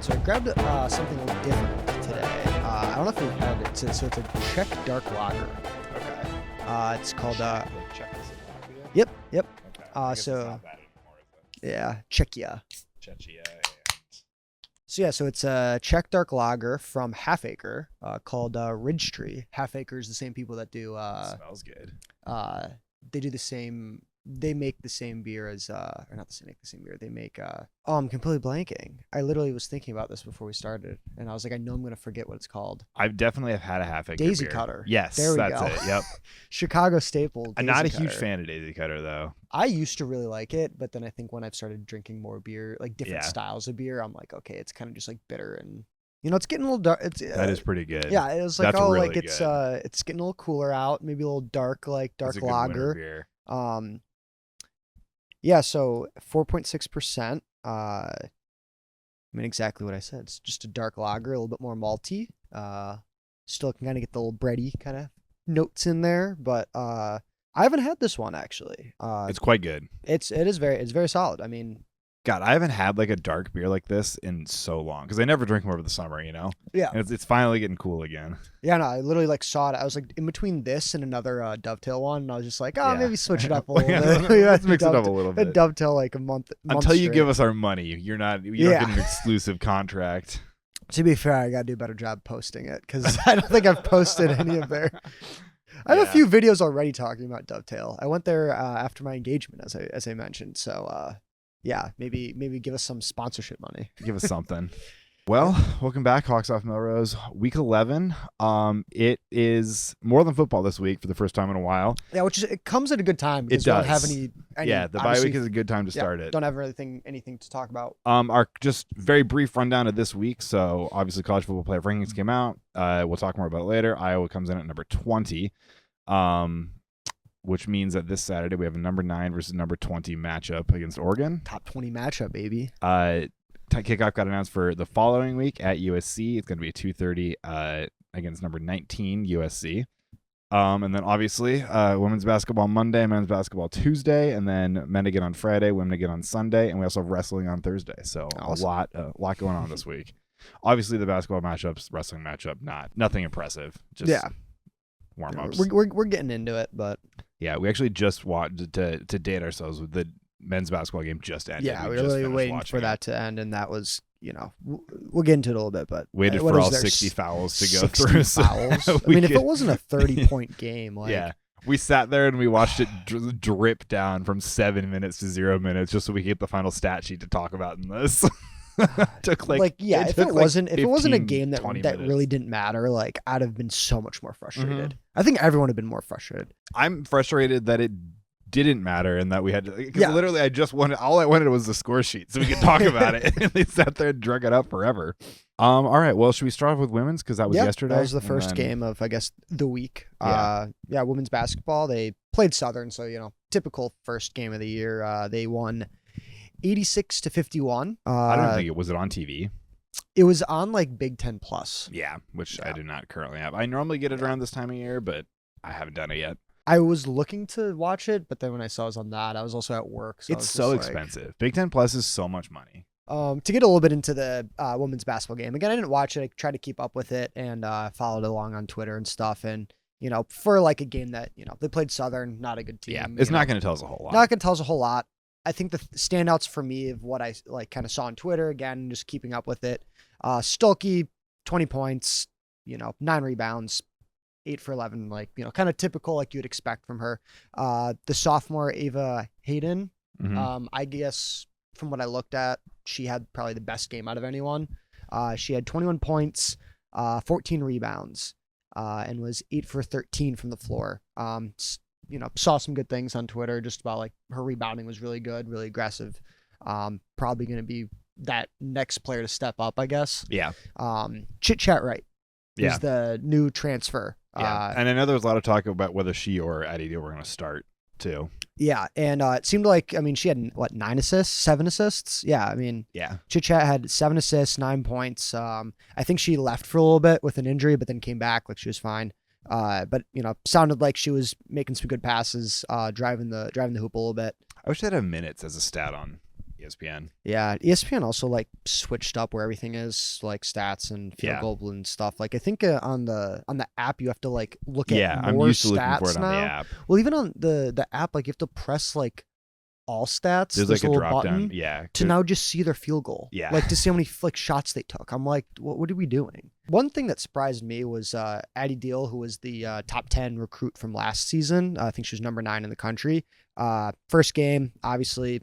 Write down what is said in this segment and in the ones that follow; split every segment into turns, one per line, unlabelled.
So I grabbed something a little different today. I don't know if we've had it. So it's a Czech dark lager.
Okay.
It's called
Czechoslovakia?
Yep.
Okay. I guess
So
it's not that anymore, is it?
yeah, Czechia.
Czechia
So it's a Czech dark lager from Half Acre called Ridge Tree. Half Acre is the same people that do
smells good.
they do the same. They make the same beer as or not the same. Make the same beer. They make I'm completely blanking. I literally was thinking about this before we started, and I was like, I know I'm gonna forget what it's called.
I definitely have had a Half Acre
Daisy
beer.
Cutter.
Yes,
There we
that's
go.
it. Yep.
Chicago staple.
I'm not a
Daisy
huge
Cutter.
fan of Daisy Cutter though.
I used to really like it, but then I think when I've started drinking more beer, like different
Yeah.
styles of beer, I'm like, okay, it's kind of just like bitter and it's getting a little dark. It's
That is pretty good.
yeah. It was like
That's
like
really
it's
good.
it's getting a little cooler out, maybe a little dark, like dark
It's a good winter
lager.
beer.
Yeah, so 4.6%. I mean exactly what I said. It's just a dark lager, a little bit more malty. Still can kind of get the little bready kind of notes in there, but I haven't had this one actually.
It's quite good.
It's very solid. I mean,
God, I haven't had like a dark beer like this in so long because I never drink them over the summer,
yeah.
And it's finally getting cool again.
Yeah, no, I literally like saw it. I was like in between this and another Dovetail one, and I was just like,
Yeah.
maybe switch it up a
Let's
little bit.
Let's mix it up a little bit.
Dovetail like a month
Until you
straight.
give us our money, you don't get an exclusive contract.
To be fair, I gotta do a better job posting it because I don't think I've posted any of their. I have a few videos already talking about Dovetail. I went there after my engagement, as I mentioned. So yeah, maybe give us some sponsorship money.
Give us something. Well, welcome back, Hawks off Melrose. Week 11. It is more than football this week for the first time in a while.
Yeah, it comes at a good time because
It
we don't have
does.
any
Yeah, the bye week is a good time to start it.
Don't have anything to talk about.
Our just very brief rundown of this week. So obviously college football playoff rankings came out. We'll talk more about it later. Iowa comes in at number 20. Which means that this Saturday we have a number 9 versus number 20 matchup against Oregon.
Top 20 matchup, baby.
Kickoff got announced for the following week at USC. It's going to be a 2:30 against number 19 USC. And then obviously women's basketball Monday, men's basketball Tuesday, and then men again on Friday, women again on Sunday, and we also have wrestling on Thursday. So
awesome.
a lot going on this week. Obviously the basketball matchups, wrestling matchup, nothing impressive. Just warm ups.
We're getting into it, but
yeah, we actually just watched to date ourselves with the men's basketball game just ended.
Yeah, we were really waiting for that to end, and that was, we'll get into it a little bit, but
waited for all 60 fouls to go
60
through.
Fouls. I mean, if it wasn't a 30-point game, like
yeah, we sat there and we watched it drip down from 7 minutes to 0 minutes just so we could get the final stat sheet to talk about in this. Took
if it wasn't a game that
minutes.
really didn't matter, like I'd have been so much more frustrated. I think everyone would have been more frustrated.
I'm frustrated that it didn't matter and that we had to, because literally all I wanted was the score sheet so we could talk about it. And they sat there and drug it up forever. All right, well, should we start off with women's because that was yesterday?
That was the first game of, I guess, the week. Women's basketball, they played Southern, so typical first game of the year. They won 86-51.
I don't think was it on TV.
It was on like Big Ten Plus.
Yeah, which I do not currently have. I normally get it around this time of year, but I haven't done it yet.
I was looking to watch it, but then when I saw it was on that, I was also at work. So
it's so expensive. Big Ten Plus is so much money.
To get a little bit into the women's basketball game, again, I didn't watch it. I tried to keep up with it and followed along on Twitter and stuff. And for like a game that they played Southern, not a good team.
Yeah, it's not going to tell us a whole lot.
Not going to tell us a whole lot. I think the standouts for me of what I like kind of saw on Twitter, again, just keeping up with it. Stolke, 20 points, 9 rebounds, 8 for 11, kind of typical like you'd expect from her. The sophomore Ava Hayden, I guess from what I looked at, she had probably the best game out of anyone. She had 21 points, 14 rebounds, and was 8 for 13 from the floor. Saw some good things on Twitter just about like her rebounding was really good, really aggressive. Probably going to be that next player to step up, I guess.
Yeah.
Chit Chat Right is the new transfer.
Yeah. And I know there was a lot of talk about whether she or Addie were going to start too.
Yeah. And it seemed like, she had 7 assists? Yeah. Chit Chat had 7 assists, 9 points. I think she left for a little bit with an injury, but then came back like she was fine. But sounded like she was making some good passes, driving the hoop a little bit.
I wish they'd have minutes as a stat on ESPN.
Yeah, ESPN also like switched up where everything is like stats and field goal and stuff. Like I think on the app you have to like look at
I'm
more
used to looking
stats
for it on
now.
the app.
Well, even on the app, like you have to press like all stats.
There's
this
like a
little
drop
button,
down.
to now just see their field goal.
Yeah.
Like to see how many like shots they took. I'm like, what are we doing? One thing that surprised me was Addie Deal, who was the top 10 recruit from last season. I think she was number 9 in the country. First game, obviously,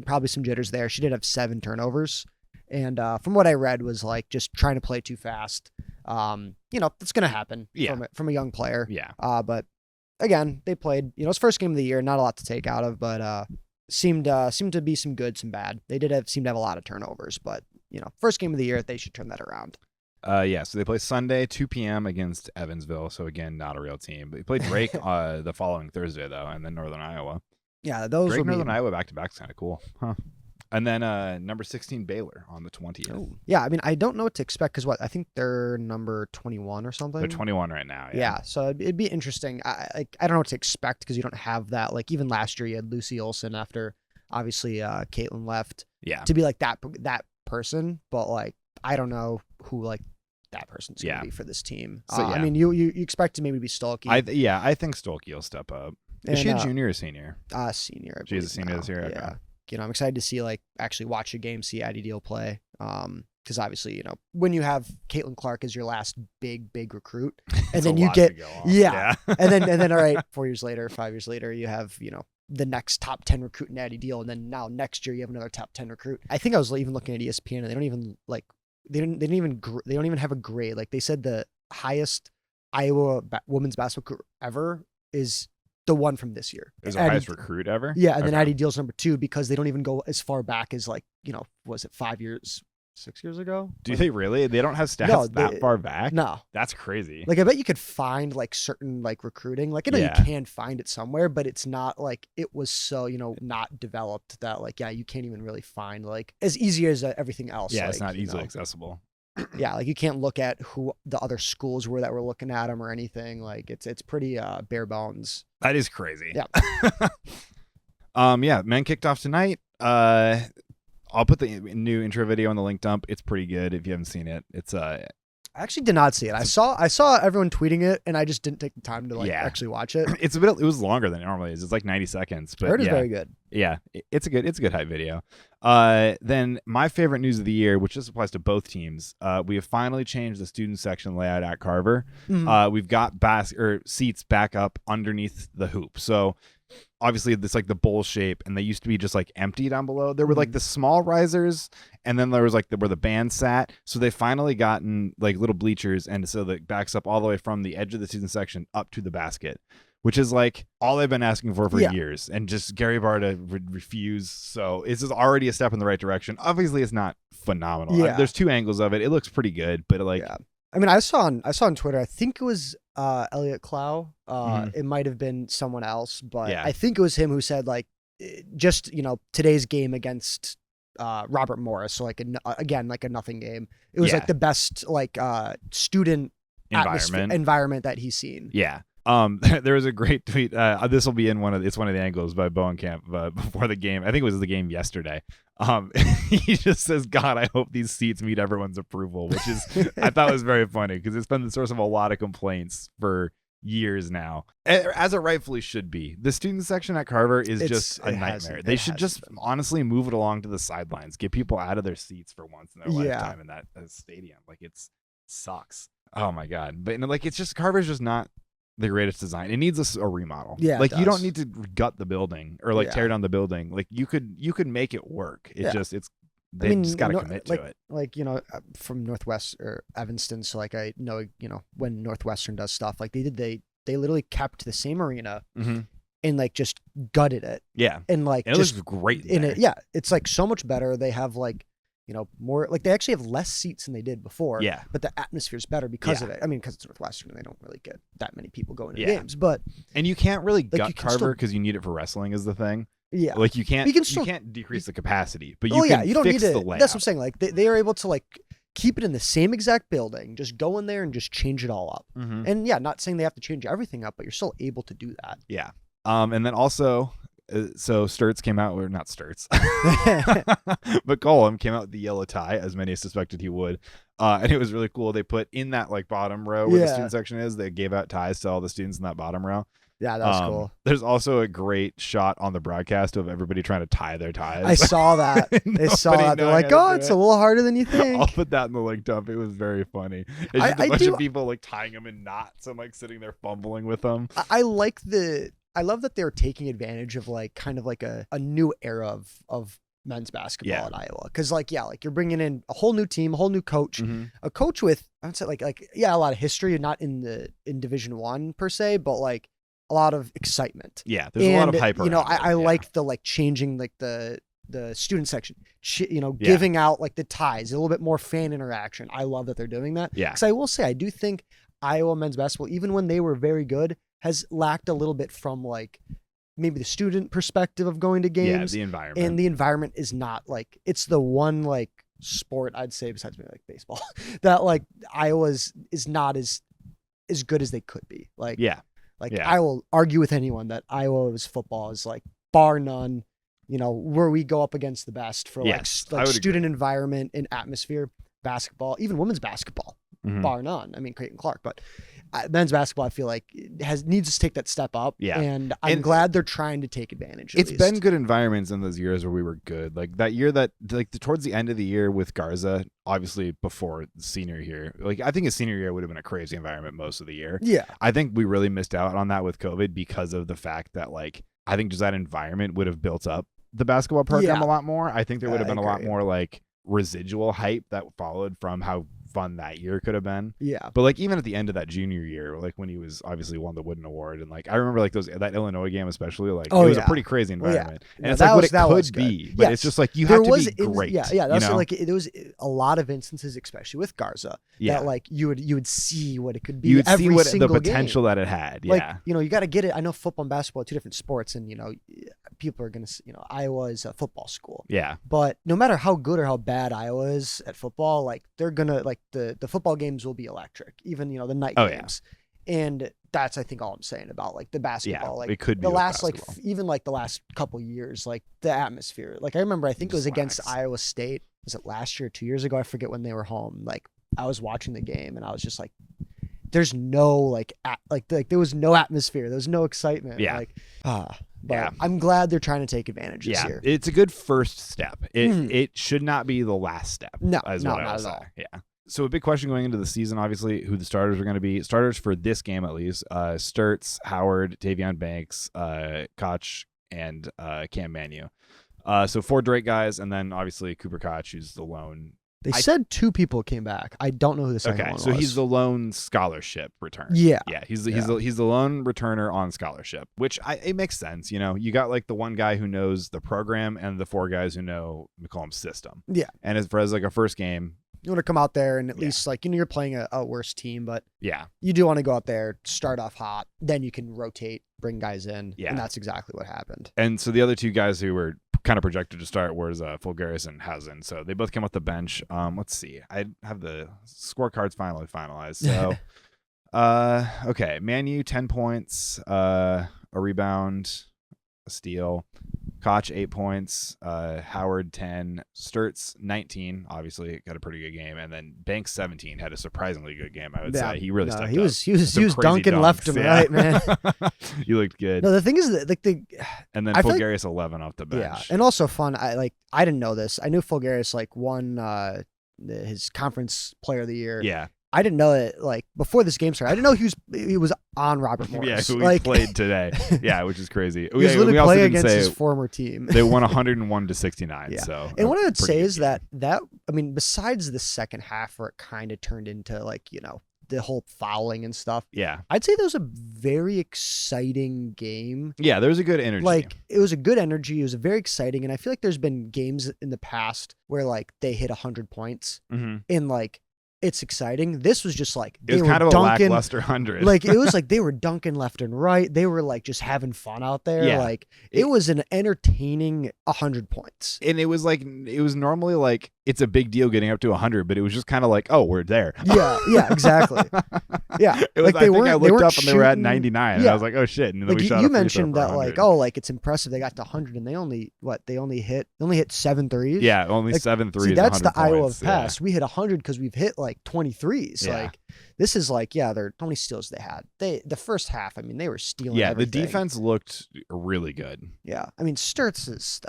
probably some jitters there. She did have 7 turnovers. And from what I read was like just trying to play too fast. That's going to happen from a young player.
Yeah.
But again, they played, it's first game of the year, not a lot to take out of, but seemed to be some good, some bad. They seem to have a lot of turnovers, but first game of the year, they should turn that around.
So they play Sunday, 2 p.m. against Evansville. So again, not a real team. But they play Drake the following Thursday though, and then Northern Iowa.
Yeah, those
Drake Northern Iowa back to back is kind of cool, huh? And then number 16 Baylor on the 20th.
Oh. Yeah, I mean, I don't know what to expect because I think they're number 21 or something.
They're 21 right now.
Yeah, so it'd be interesting. I don't know what to expect because you don't have that. Like even last year, you had Lucy Olson after obviously Caitlin left.
Yeah.
To be like that person, but like I don't know who like that person's gonna be for this team. So I mean, you expect to maybe be Stolke.
I think Stolke will step up. Is she a junior or senior?
Senior.
She's a senior this year.
Yeah. Okay. I'm excited to see like actually watch a game, see Addie Deal play. Because obviously, when you have Caitlin Clark as your last big recruit, and then you get and then all right, 4 years later, 5 years later, you have the next top 10 recruit in Addie Deal, and then now next year you have another top 10 recruit. I think I was even looking at ESPN, and they don't even like they don't even have a grade. Like they said, the highest Iowa women's basketball recruit ever is the one from this year.
Is the highest recruit ever?
Yeah, and then Addie Deal's number 2 because they don't even go as far back as like was it 5 years? 6 years ago?
Do they really? They don't have stats that far back?
No.
That's crazy.
Like I bet you could find like certain like recruiting. Like I know you can find it somewhere, but it's not like it was so, not developed that like, you can't even really find like as easy as everything else.
Yeah,
like,
it's not easily accessible.
Yeah, like you can't look at who the other schools were that were looking at them or anything. Like it's pretty bare bones.
That is crazy.
Yeah.
Men kicked off tonight. I'll put the new intro video in the link dump. It's pretty good if you haven't seen it. It's
I actually did not see it. I saw everyone tweeting it, and I just didn't take the time to actually watch it.
It was longer than it normally is. It's like 90 seconds. But
I heard it's very good.
Yeah, it's a good hype video. Then my favorite news of the year, which just applies to both teams, we have finally changed the student section layout at Carver.
Mm-hmm.
We've got seats back up underneath the hoop. So obviously it's like the bowl shape, and they used to be just like empty down below. There were like the small risers, and then there was like where the band sat. So they finally gotten like little bleachers, and so that backs up all the way from the edge of the student section up to the basket, which is like all they've been asking for years, and just Gary Barta refuse. So this is already a step in the right direction. Obviously, it's not phenomenal.
Yeah.
There's 2 angles of it. It looks pretty good, but like,
I mean, I saw on Twitter. I think it was Elliot Clow. It might have been someone else, but I think it was him who said like, just today's game against Robert Morris. So like again, like a nothing game. It was like the best like student environment that he's seen.
Yeah. There was a great tweet. This will be in one of the angles by Bowenkamp before the game. I think it was the game yesterday. He just says, "God, I hope these seats meet everyone's approval," which is I thought was very funny because it's been the source of a lot of complaints for years now, as it rightfully should be. The student section at Carver is just a nightmare. They should just honestly move it along to the sidelines, get people out of their seats for once in their lifetime in that stadium. Like it sucks. Oh my God! But like it's just Carver's just not the greatest design. It needs a remodel.
Yeah,
like you don't need to gut the building or like tear down the building. Like you could make it work. They just got to commit to it.
Like from Northwest or Evanston, so like I know when Northwestern does stuff like they literally kept the same arena and like just gutted it.
Yeah,
and like
it looks great
in it. Yeah, it's like so much better. They have like more like they actually have less seats than they did before.
Yeah.
But the atmosphere is better because of it. I mean, because it's Northwestern and they don't really get that many people going to games. But
and you can't really gut Carver because you need it for wrestling is the thing.
Yeah.
Like you can't decrease the capacity, but you
you don't
fix
need
the layout.
That's what I'm saying. Like they are able to like keep it in the same exact building, just go in there and just change it all up. And not saying they have to change everything up, but you're still able to do that.
Yeah. And then also So Stirtz came out, or not Stirtz, McCollum came out with the yellow tie, as many suspected he would. And it was really cool. They put in that like bottom row where the student section is, they gave out ties to all the students in that bottom row.
Yeah, that was cool.
There's also a great shot on the broadcast of everybody trying to tie their ties.
I saw that. They saw that. They're like, oh, it's a little harder than you think.
I'll put that in the link dump. It was very funny. It's just a bunch of people like tying them in knots and like sitting there fumbling with them.
I love that they're taking advantage of like kind of like a new era of men's basketball at Iowa. Cause like you're bringing in a whole new team, a whole new coach, a coach with, I would say like a lot of history, not in Division I per se, but like a lot of excitement.
Yeah, there's a lot of hype.
I like the like changing like the student section, giving out like the ties, a little bit more fan interaction. I love that they're doing that.
Yeah,
because I will say I do think Iowa men's basketball, even when they were very good, has lacked a little bit from like maybe the student perspective of going to games.
Yeah, the environment.
And the environment is not like, it's the one like sport I'd say besides maybe like baseball that like Iowa's is not as good as they could be. Like I will argue with anyone that Iowa's football is like bar none, where we go up against the best for like student environment and atmosphere, basketball, even women's basketball, bar none. I mean, Creighton Clark, but men's basketball, I feel like needs to take that step up. Yeah. And I'm glad they're trying to take advantage.
It's been good environments in those years where we were good. Like that year towards the end of the year with Garza, obviously before the senior year, like I think his senior year would have been a crazy environment most of the year. Yeah. I think we really missed out on that with COVID because of the fact that like, I think just that environment would have built up the basketball program a lot more. I think there would have been a lot more like residual hype that followed from how fun that year could have been. Yeah. But like even at the end of that junior year, like when he was obviously won the Wooden Award, and like I remember like that Illinois game especially, like it was a pretty crazy environment. And it's like what it could be. But it's just like you have to be great.
Yeah. That's like there was a lot of instances, especially with Garza, that like you would see what it could be.
You would see what the potential that it had. Yeah.
Like, you got to get it. I know football and basketball are two different sports, and people are gonna Iowa is a football school. Yeah. But no matter how good or how bad Iowa is at football, like they're gonna like the football games will be electric, even the night games. And that's I think all I'm saying about like the basketball. Like
it could be
the last even like the last couple years, like the atmosphere. Like I remember I think it was against Iowa State. Was it last year or 2 years ago? I forget when they were home. Like I was watching the game and I was just like, there's no there was no atmosphere. There was no excitement. Yeah. But I'm glad they're trying to take advantage this year.
It's a good first step. It should not be the last step. No, not at all. Yeah. So a big question going into the season, obviously, who the starters are going to be. Starters for this game, at least, Stirtz, Howard, Tavion Banks, Koch, and Cam Manu. So 4 Drake guys, and then obviously Cooper Koch, who's the lone.
They said 2 people came back. I don't know who the second one was.
So he's the lone scholarship return. Yeah. He's the lone returner on scholarship, which it makes sense. You got like the one guy who knows the program and the 4 guys who know McCollum's system. Yeah. And as like a first game,
you want to come out there and at least like, you're playing a worse team, but you do want to go out there, start off hot, then you can rotate, bring guys in. Yeah. And that's exactly what happened.
And so the other 2 guys who were kind of projected to start was Fulgaris and Hausen. So they both came off the bench. Let's see. I have the scorecards finalized. So, okay. Manu, 10 points, a rebound, a steal. Koch, 8 points. Howard, 10. Stirtz, 19. Obviously, got a pretty good game. And then Banks, 17. Had a surprisingly good game, I would say. He really stepped up.
He was dunking left and right, man.
He looked good.
No, the thing is that like
and then Fulgaris, 11 off the bench.
Yeah, and also fun. I didn't know this. I knew Fulgaris won his conference player of the year. Yeah. I didn't know it before this game started. I didn't know he was on Robert Morris.
Yeah, who he played today. Yeah, which is crazy.
He was literally playing against his former team.
They won 101-69. Yeah. So
and what I would say is that I mean, besides the second half where it kind of turned into the whole fouling and stuff. Yeah, I'd say that was a very exciting game.
Yeah, there was a good energy.
It was a good energy. It was very exciting, and I feel like there's been games in the past where they hit 100 points and it's exciting. This was just
it was kind of dunking, a lackluster 100.
It was they were dunking left and right. They were just having fun out there. Yeah. It was an entertaining 100 points.
And it was normally it's a big deal getting up to 100, but it was just kind of like, oh, we're there.
Yeah, exactly. Yeah,
It was,
like they
I think I looked up and they were at
shooting-
99, and I was like, oh shit. And then
Like
we shot
you
a free throw
mentioned
for
that,
100.
like, oh, like it's impressive they got to 100 and they only hit 7 threes.
Yeah, only
Like,
7 threes.
See, that's the
100
Iowa
points.
of past. We hit 100 because we've hit like 23s.
Yeah.
Like this is like, yeah, they're how many steals they had. The first half, I mean, they were stealing.
Yeah,
everything.
the defense looked really good.
Yeah, I mean, Stirtz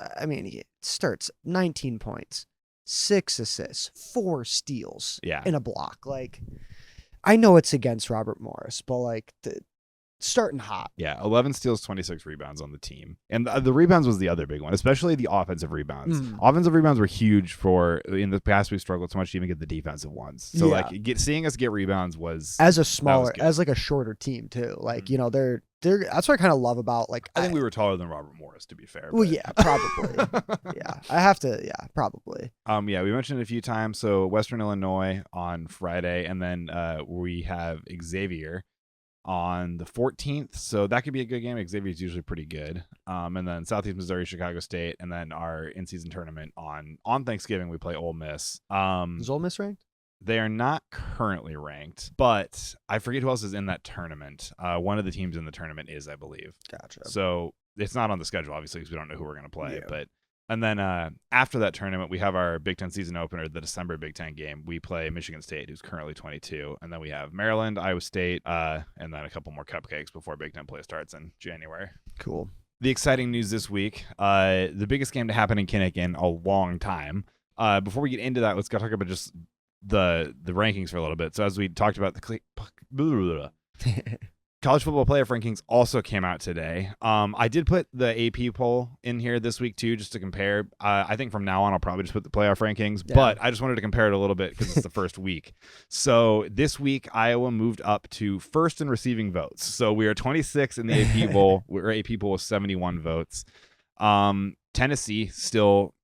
19 points, 6 assists, 4 steals,
Yeah.
in a block. Like, I know it's against Robert Morris, but like starting hot.
Yeah, 11 steals, 26 rebounds on the team. And the rebounds was the other big one, especially the offensive rebounds. Offensive rebounds were huge in the past we struggled so much to even get the defensive ones. So
Yeah.
like seeing us get rebounds was
As a
good.
smaller, as like a shorter team too. Like, you know, they're that's what I kind of love about, like,
I think we were taller than Robert Morris, to be fair.
Well,
but-
yeah, probably. Yeah, I have to. Yeah, probably.
Yeah, we mentioned it a few times. So Western Illinois on Friday, and then we have Xavier on the 14th. So that could be a good game. Xavier's usually pretty good. And then Southeast Missouri, Chicago State, and then our in-season tournament on Thanksgiving we play Ole Miss.
Is Ole Miss ranked?
They are not currently ranked, but I forget who else is in that tournament. One of the teams in the tournament is, I believe.
Gotcha.
So it's not on the schedule, obviously, because we don't know who we're going to play.
Yeah.
And then after that tournament, we have our Big Ten season opener, the December Big Ten game. We play Michigan State, who's currently 22. And then we have Maryland, Iowa State, and then a couple more cupcakes before Big Ten play starts in January.
Cool.
The exciting news this week, the biggest game to happen in Kinnick in a long time. Before we get into that, let's go talk about just the rankings for a little bit. So as we talked about, the college football playoff rankings also came out today. I did put the AP poll in here this week too, just to compare. I think from now on I'll probably just put the playoff rankings, but I just wanted to compare it a little bit because it's the first week. So this week Iowa moved up to first in receiving votes. So we are 26 in the AP poll. Our AP poll was 71 votes. Tennessee still.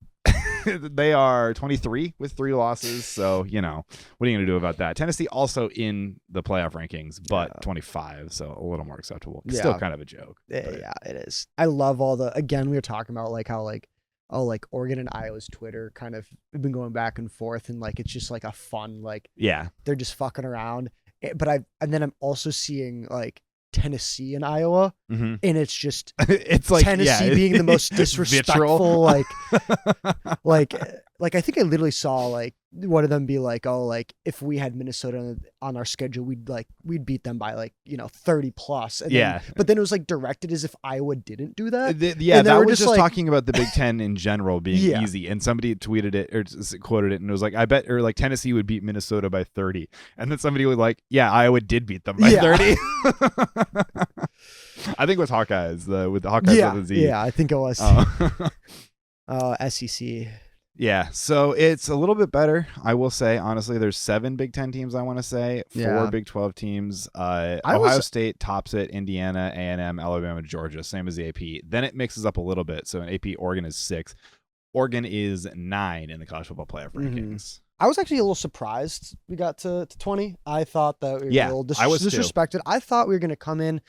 They are 23 with 3 losses. So, you know, what are you going to do about that? Tennessee also in the playoff rankings, but 25. So a little more acceptable. Still kind of a joke.
Yeah, it is. I love again, we were talking about like how like, oh, like Oregon and Iowa's Twitter kind of been going back and forth. And like, it's just like a fun, like,
yeah,
they're just fucking around. But and then I'm also seing like Tennessee and Iowa, and it's just
it's like
Tennessee being the most disrespectful, like I think I literally saw like one of them be like, oh, like if we had Minnesota on our schedule, we'd beat them by like 30 plus. And then, but then it was like directed as if Iowa didn't do that.
That was just like, talking about the Big Ten in general being easy. And somebody tweeted it or quoted it and it was like, I bet, or like Tennessee would beat Minnesota by 30. And then somebody was like, yeah, Iowa did beat them by 30. I think it was Hawkeyes with the Hawkeyes with a Z.
Yeah, I think it was. SEC.
Yeah, so it's a little bit better, I will say. Honestly, there's 7 Big Ten teams, I want to say, 4 Big 12 teams. Ohio State tops it, Indiana, A&M, Alabama, Georgia, same as the AP. Then it mixes up a little bit. So in AP, Oregon is 6. Oregon is 9 in the college football playoff rankings.
I was actually a little surprised we got to 20. I thought that we were a little disrespected. I thought we were going to come in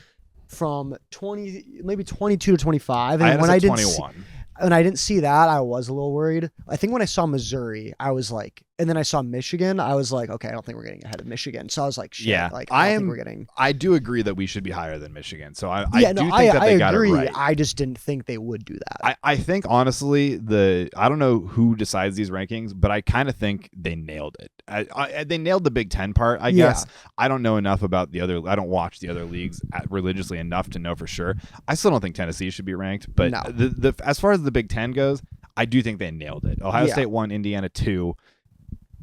from 20, maybe 22 to 25. And when I didn't
21.
And I didn't see that, I was a little worried. I think when I saw Missouri, I was like, and then I saw Michigan, I was like, okay, I don't think we're getting ahead of Michigan. So I was like, shit, like I don't think we're getting.
I do agree that we should be higher than Michigan. So I do think that they got it right.
I just didn't think they would do that.
I think honestly, I don't know who decides these rankings, but I kind of think they nailed it. They nailed the Big Ten part, I guess. I don't know enough about the other. I don't watch the other leagues religiously enough to know for sure. I still don't think Tennessee should be ranked, but as far as the Big Ten goes, I do think they nailed it. Ohio State 1, Indiana 2.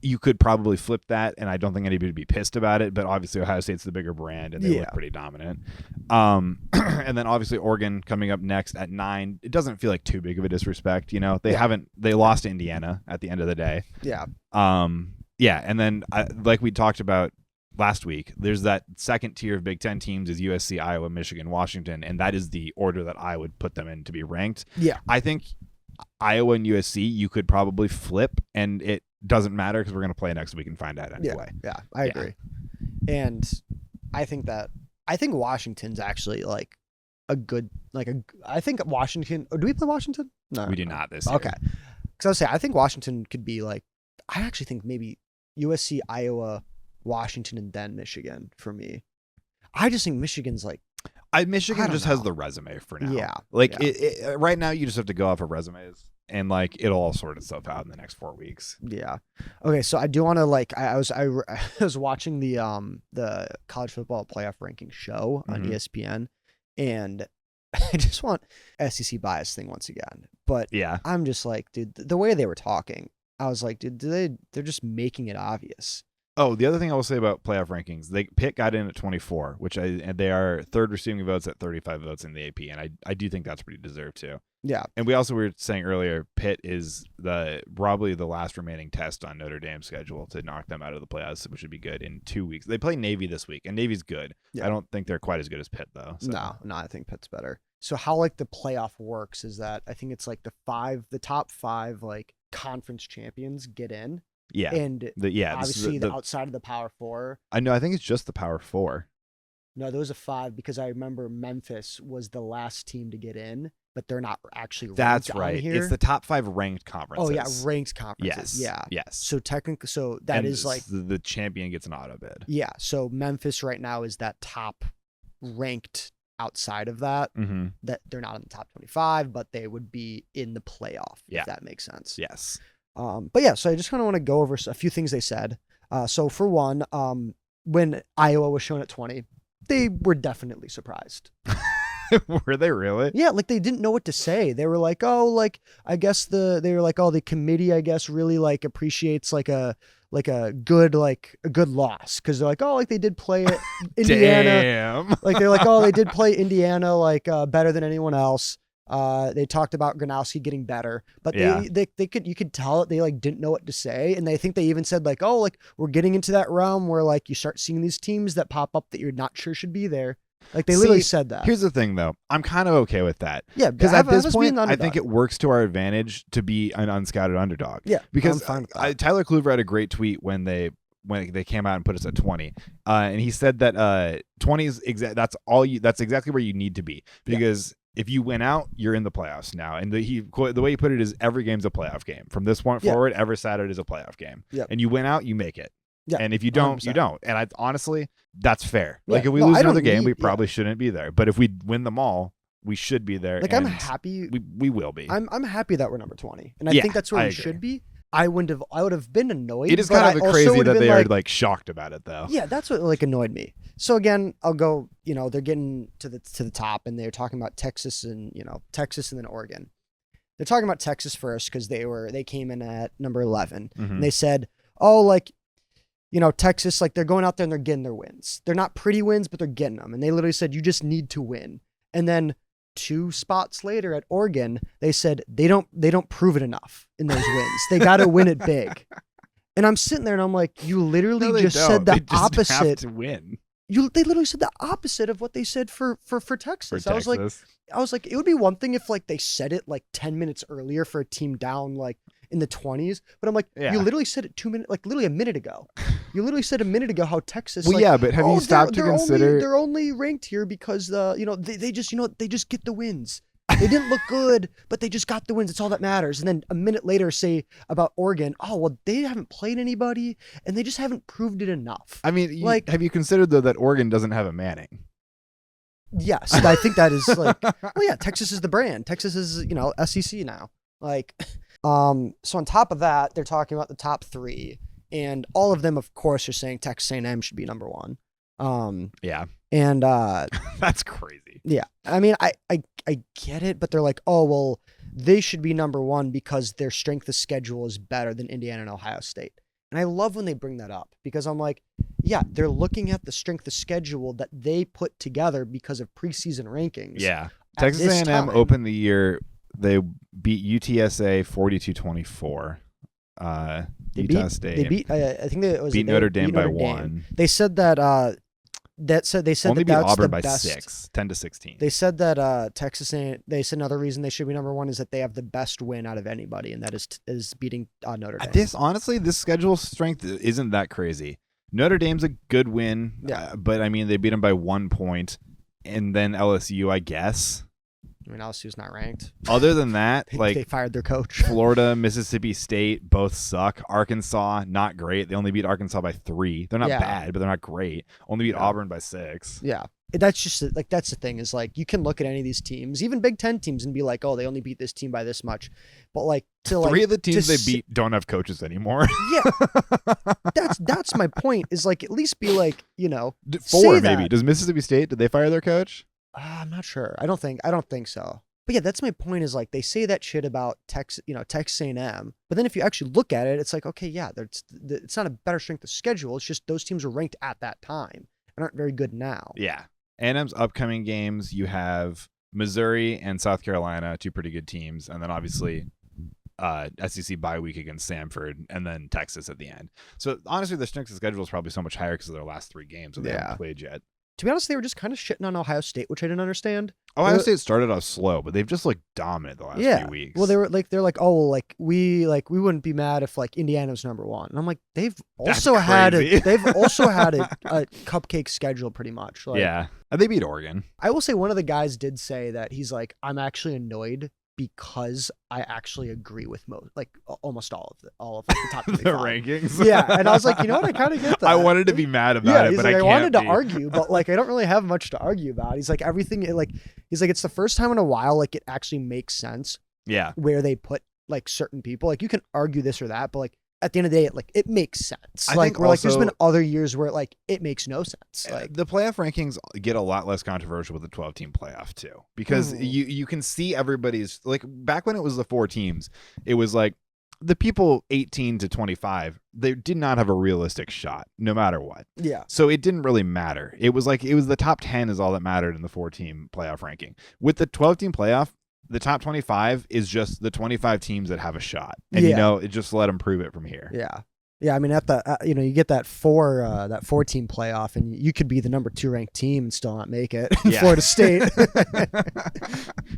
You could probably flip that, and I don't think anybody would be pissed about it, but obviously Ohio State's the bigger brand, and they look pretty dominant. And then obviously Oregon coming up next at 9. It doesn't feel like too big of a disrespect. They lost to Indiana at the end of the day. And then like we talked about last week, there's that second tier of Big Ten teams is USC, Iowa, Michigan, Washington, and that is the order that I would put them in to be ranked. I think Iowa and USC you could probably flip, and it doesn't matter because we're going to play next week and find out anyway.
I agree. And I think Washington's actually like a good, I think Washington, do we play Washington? No.
We do not this year.
Okay. Because I was saying, I think Washington could be like I actually think maybe USC, Iowa, Washington, and then Michigan for me. I just think Michigan's like.
Michigan just has the resume for now.
Yeah.
Like right now, you just have to go off of resumes, and like it'll all sort itself out in the next 4 weeks.
Yeah. Okay. So I do want to like I was watching the college football playoff ranking show on ESPN, and I just want SEC bias thing once again. But
yeah,
I'm just like, dude, the way they were talking, I was like, dude, they're just making it obvious.
Oh, the other thing I will say about playoff rankings, Pitt got in at 24, and they are third receiving votes at 35 votes in the AP, and I do think that's pretty deserved too.
Yeah.
And we also were saying earlier, Pitt is probably the last remaining test on Notre Dame's schedule to knock them out of the playoffs, which would be good in 2 weeks. They play Navy this week, and Navy's good. Yeah. I don't think they're quite as good as Pitt though. So.
No, I think Pitt's better. So how like the playoff works is that I think it's like the top 5 like conference champions get in.
Yeah.
And obviously the outside of the Power 4.
I know. I think it's just the Power 4.
No, there was a 5 because I remember Memphis was the last team to get in, but they're not actually ranked.
That's right.
On here.
It's the top 5 ranked conferences.
Oh yeah, ranked conferences.
Yes.
So technically, that
and
is like
the champion gets an auto bid.
Yeah. So Memphis right now is that top ranked outside of that.
Mm-hmm.
That they're not in the top 25, but they would be in the playoff.
Yeah.
If that makes sense.
Yes.
But yeah, so I just kind of want to go over a few things they said. So for one, when Iowa was shown at 20, they were definitely surprised.
Were they really?
Yeah, like they didn't know what to say. They were like, oh, like I guess the committee, I guess, really like appreciates like a good loss because they're like, oh, like they did play Indiana.
Damn.
Like they're like, oh, they did play Indiana like better than anyone else. They talked about Gronowski getting better, but you could tell that they like didn't know what to say, and they think they even said like, oh, like we're getting into that realm where like you start seeing these teams that pop up that you're not sure should be there. Like they literally said that.
Here's the thing, though. I'm kind of okay with that.
Yeah,
because at this point, I think it works to our advantage to be an unscouted underdog.
Yeah,
because Tyler Kluver had a great tweet when they came out and put us at 20, and he said that 20 is that's exactly where you need to be because. Yeah. If you win out, you're in the playoffs now. And the way he put it is every game's a playoff game. From this point forward, every Saturday is a playoff game.
Yep.
And you win out, you make it.
Yeah.
And if you don't, 100%. You don't. And honestly, that's fair.
Yeah.
Like if we lose another game, we probably shouldn't be there. But if we win them all, we should be there.
Like I'm happy.
We will be.
I'm happy that we're number 20. And I think that's where we should be. I would have been annoyed.
It is kind of crazy that they are like shocked about it though.
Yeah, that's what like annoyed me. So again, I'll go, they're getting to the top and they're talking about Texas and then Oregon. They're talking about Texas first because they came in at number 11.
Mm-hmm.
And they said, oh, like, Texas, like they're going out there and they're getting their wins. They're not pretty wins, but they're getting them. And they literally said, you just need to win. And then 2 spots later at Oregon, they said they don't prove it enough in those wins. They got to win it big. And I'm sitting there and I'm like, you literally just said the opposite.
Have to win.
They literally said the opposite of what they said for Texas. I was like, it would be one thing if like they said it like 10 minutes earlier for a team down like in the 20s, but I'm like, you literally said it 2 minutes, like literally a minute ago. You literally said a minute ago how Texas.
Well, yeah, but have you stopped to consider?
They're only ranked here because they just get the wins. They didn't look good, but they just got the wins. It's all that matters. And then a minute later, say about Oregon, oh, well, they haven't played anybody, and they just haven't proved it enough.
I mean, have you considered, though, that Oregon doesn't have a Manning?
Yes, I think that is like, well, yeah, Texas is the brand. Texas is, SEC now. Like, so on top of that, they're talking about the top 3, and all of them, of course, are saying Texas A&M should be number 1.
Yeah.
And
that's crazy.
Yeah. I mean, I get it, but they're like, oh, well, they should be number 1 because their strength of schedule is better than Indiana and Ohio State. And I love when they bring that up because I'm like, yeah, they're looking at the strength of schedule that they put together because of preseason rankings.
Yeah. Texas A&M opened the year, they beat UTSA 42-24. Utah State.
They beat. I think they
beat Notre Dame by 1.
They said that. They said
only
that that's
Auburn
the
by
best.
6, 10-16.
They said that Texas. They said another reason they should be number 1 is that they have the best win out of anybody, and that is beating Notre Dame.
This schedule strength isn't that crazy. Notre Dame's a good win, but I mean they beat them by 1 point, and then LSU, I guess.
I mean, LSU's not ranked.
Other than that,
They
like
fired their coach.
Florida, Mississippi State, both suck. Arkansas, not great. They only beat Arkansas by 3. They're not bad, but they're not great. Only beat Auburn by 6.
Yeah. That's just like, that's the thing is like, you can look at any of these teams, even Big Ten teams, and be like, oh, they only beat this team by this much. But like, to like
3 of the teams they beat don't have coaches anymore.
Yeah. That's my point, is like, at least be like,
4
say
maybe.
that.
Does Mississippi State, did they fire their coach?
I'm not sure. I don't think so. But yeah, that's my point, is like, they say that shit about Texas A&M, but then if you actually look at it, it's like, okay, yeah, it's not a better strength of schedule. It's just those teams were ranked at that time and aren't very good now.
Yeah. A&M's upcoming games, you have Missouri and South Carolina, 2 pretty good teams, and then obviously SEC bye week against Samford, and then Texas at the end. So honestly, the strength of schedule is probably so much higher because of their last 3 games that they haven't played yet.
To be honest, they were just kind of shitting on Ohio State, which I didn't understand.
Ohio State started off slow, but they've just looked dominant the last few weeks.
Well, they're like, oh, well, like we wouldn't be mad if like Indiana's number 1, and I'm like, they've also had a cupcake schedule pretty much. Like,
yeah, and they beat Oregon.
I will say one of the guys did say that he's like, I'm actually annoyed because I actually agree with almost all of the top 25.
The rankings.
Yeah, and I was like, you know what, I kind of get that.
I wanted to be mad about it,
he's
but
like,
I can't
wanted to
be.
argue, but like I don't really have much to argue about. He's like, everything, he's like, it's the first time in a while like it actually makes sense.
Yeah.
Where they put like certain people. Like, you can argue this or that, but like at the end of the day, it makes sense. Like, we're like, there's been other years where it makes no sense. Like,
the playoff rankings get a lot less controversial with the 12-team playoff too, because you can see everybody's, like, back when it was the 4 teams, it was like the people 18 to 25, they did not have a realistic shot no matter what.
Yeah.
So it didn't really matter. It was the top 10 is all that mattered in the 4-team playoff ranking. With the 12-team playoff, the top 25 is just the 25 teams that have a shot, and it just let them prove it from here.
Yeah, yeah. I mean, at the you get that 4-team playoff, and you could be the number 2 ranked team and still not make it. Florida State.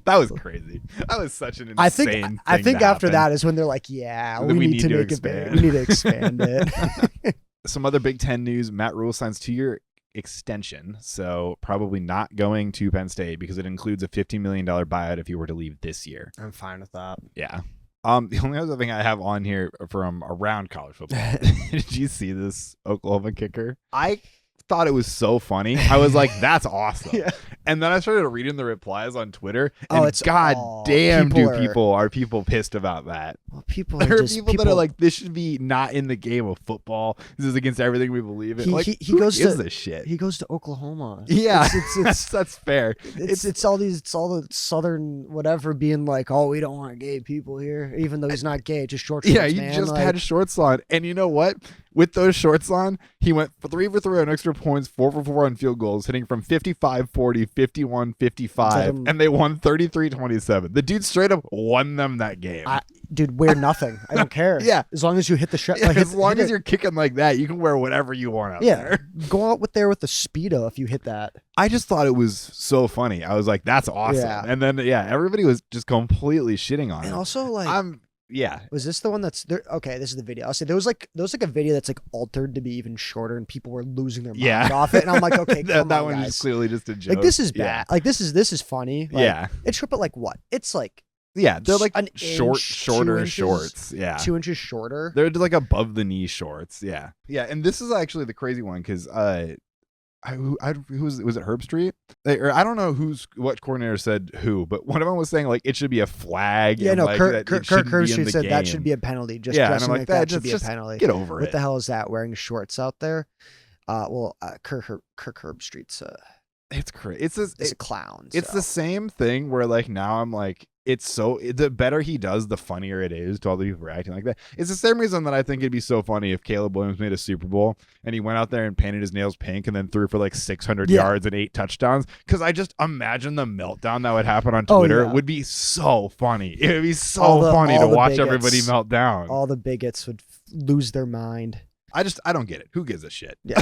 That was crazy. That was such an insane thing.
I think after that is when they're like, yeah, we need to make it big. We need to expand it.
Some other Big Ten news: Matt Rule signs 2-year extension, so probably not going to Penn State because it includes a $15 million buyout if you were to leave this year.
I'm fine with that.
Yeah. The only other thing I have on here from around college football, did you see this Oklahoma kicker? I thought it was so funny. I was like, that's awesome. Yeah. And then I started reading the replies on Twitter, and god damn, are people pissed about that.
Well, people
there are people that are like, this should be not in the game of football. This is against everything we believe in. He goes to this shit.
He goes to Oklahoma.
Yeah, that's fair.
It's all the Southern whatever being like, oh, we don't want gay people here, even though he's not gay, just short shorts.
Yeah, he just had shorts on, and you know what? With those shorts on, he went 3 for 3 on extra points, 4 for 4 on field goals, hitting from 55, 40, 51, 55, and they won 33-27. The dude straight up won them that game.
Dude, wear nothing. I don't care.
Yeah.
As long as you hit the shot.
As long as you're kicking like that, you can wear whatever you want out there.
Go out there with the Speedo if you hit that.
I just thought it was so funny. I was like, that's awesome.
Yeah.
And then, everybody was just completely shitting on it.
And also,
yeah.
Was this the one that's there? Okay, this is the video. I'll say there was like a video that's like altered to be even shorter, and people were losing their mind off it. And I'm like, okay, come
that
on,
one
guys.
is clearly just a joke.
Like, this is bad. Like, this is funny. Like, it's triple. Like, what? It's like,
yeah, they're like
an
shorter shorts. Yeah,
2 inches shorter.
They're like above the knee shorts. Yeah, yeah. And this is actually the crazy one because who was it? Herb Street? Or I don't know what coordinator said who, but one of them was saying like it should be a flag.
Yeah,
and,
no,
like,
Herb Street said that should be a penalty. Just
and I'm like
that should be a penalty.
Get over it.
What the hell is that? Wearing shorts out there? Kirk Herb Street's
it's crazy. It's
a clown.
It's the same thing where like now I'm like, the better he does, the funnier it is to all the people reacting like that. It's the same reason that I think it'd be so funny if Caleb Williams made a Super Bowl and he went out there and painted his nails pink and then threw for like 600 yards and 8 touchdowns. Because I just imagine the meltdown that would happen on Twitter would be so funny. It would be so funny to watch everybody melt down.
All the bigots would lose their mind.
I don't get it. Who gives a shit?
Yeah.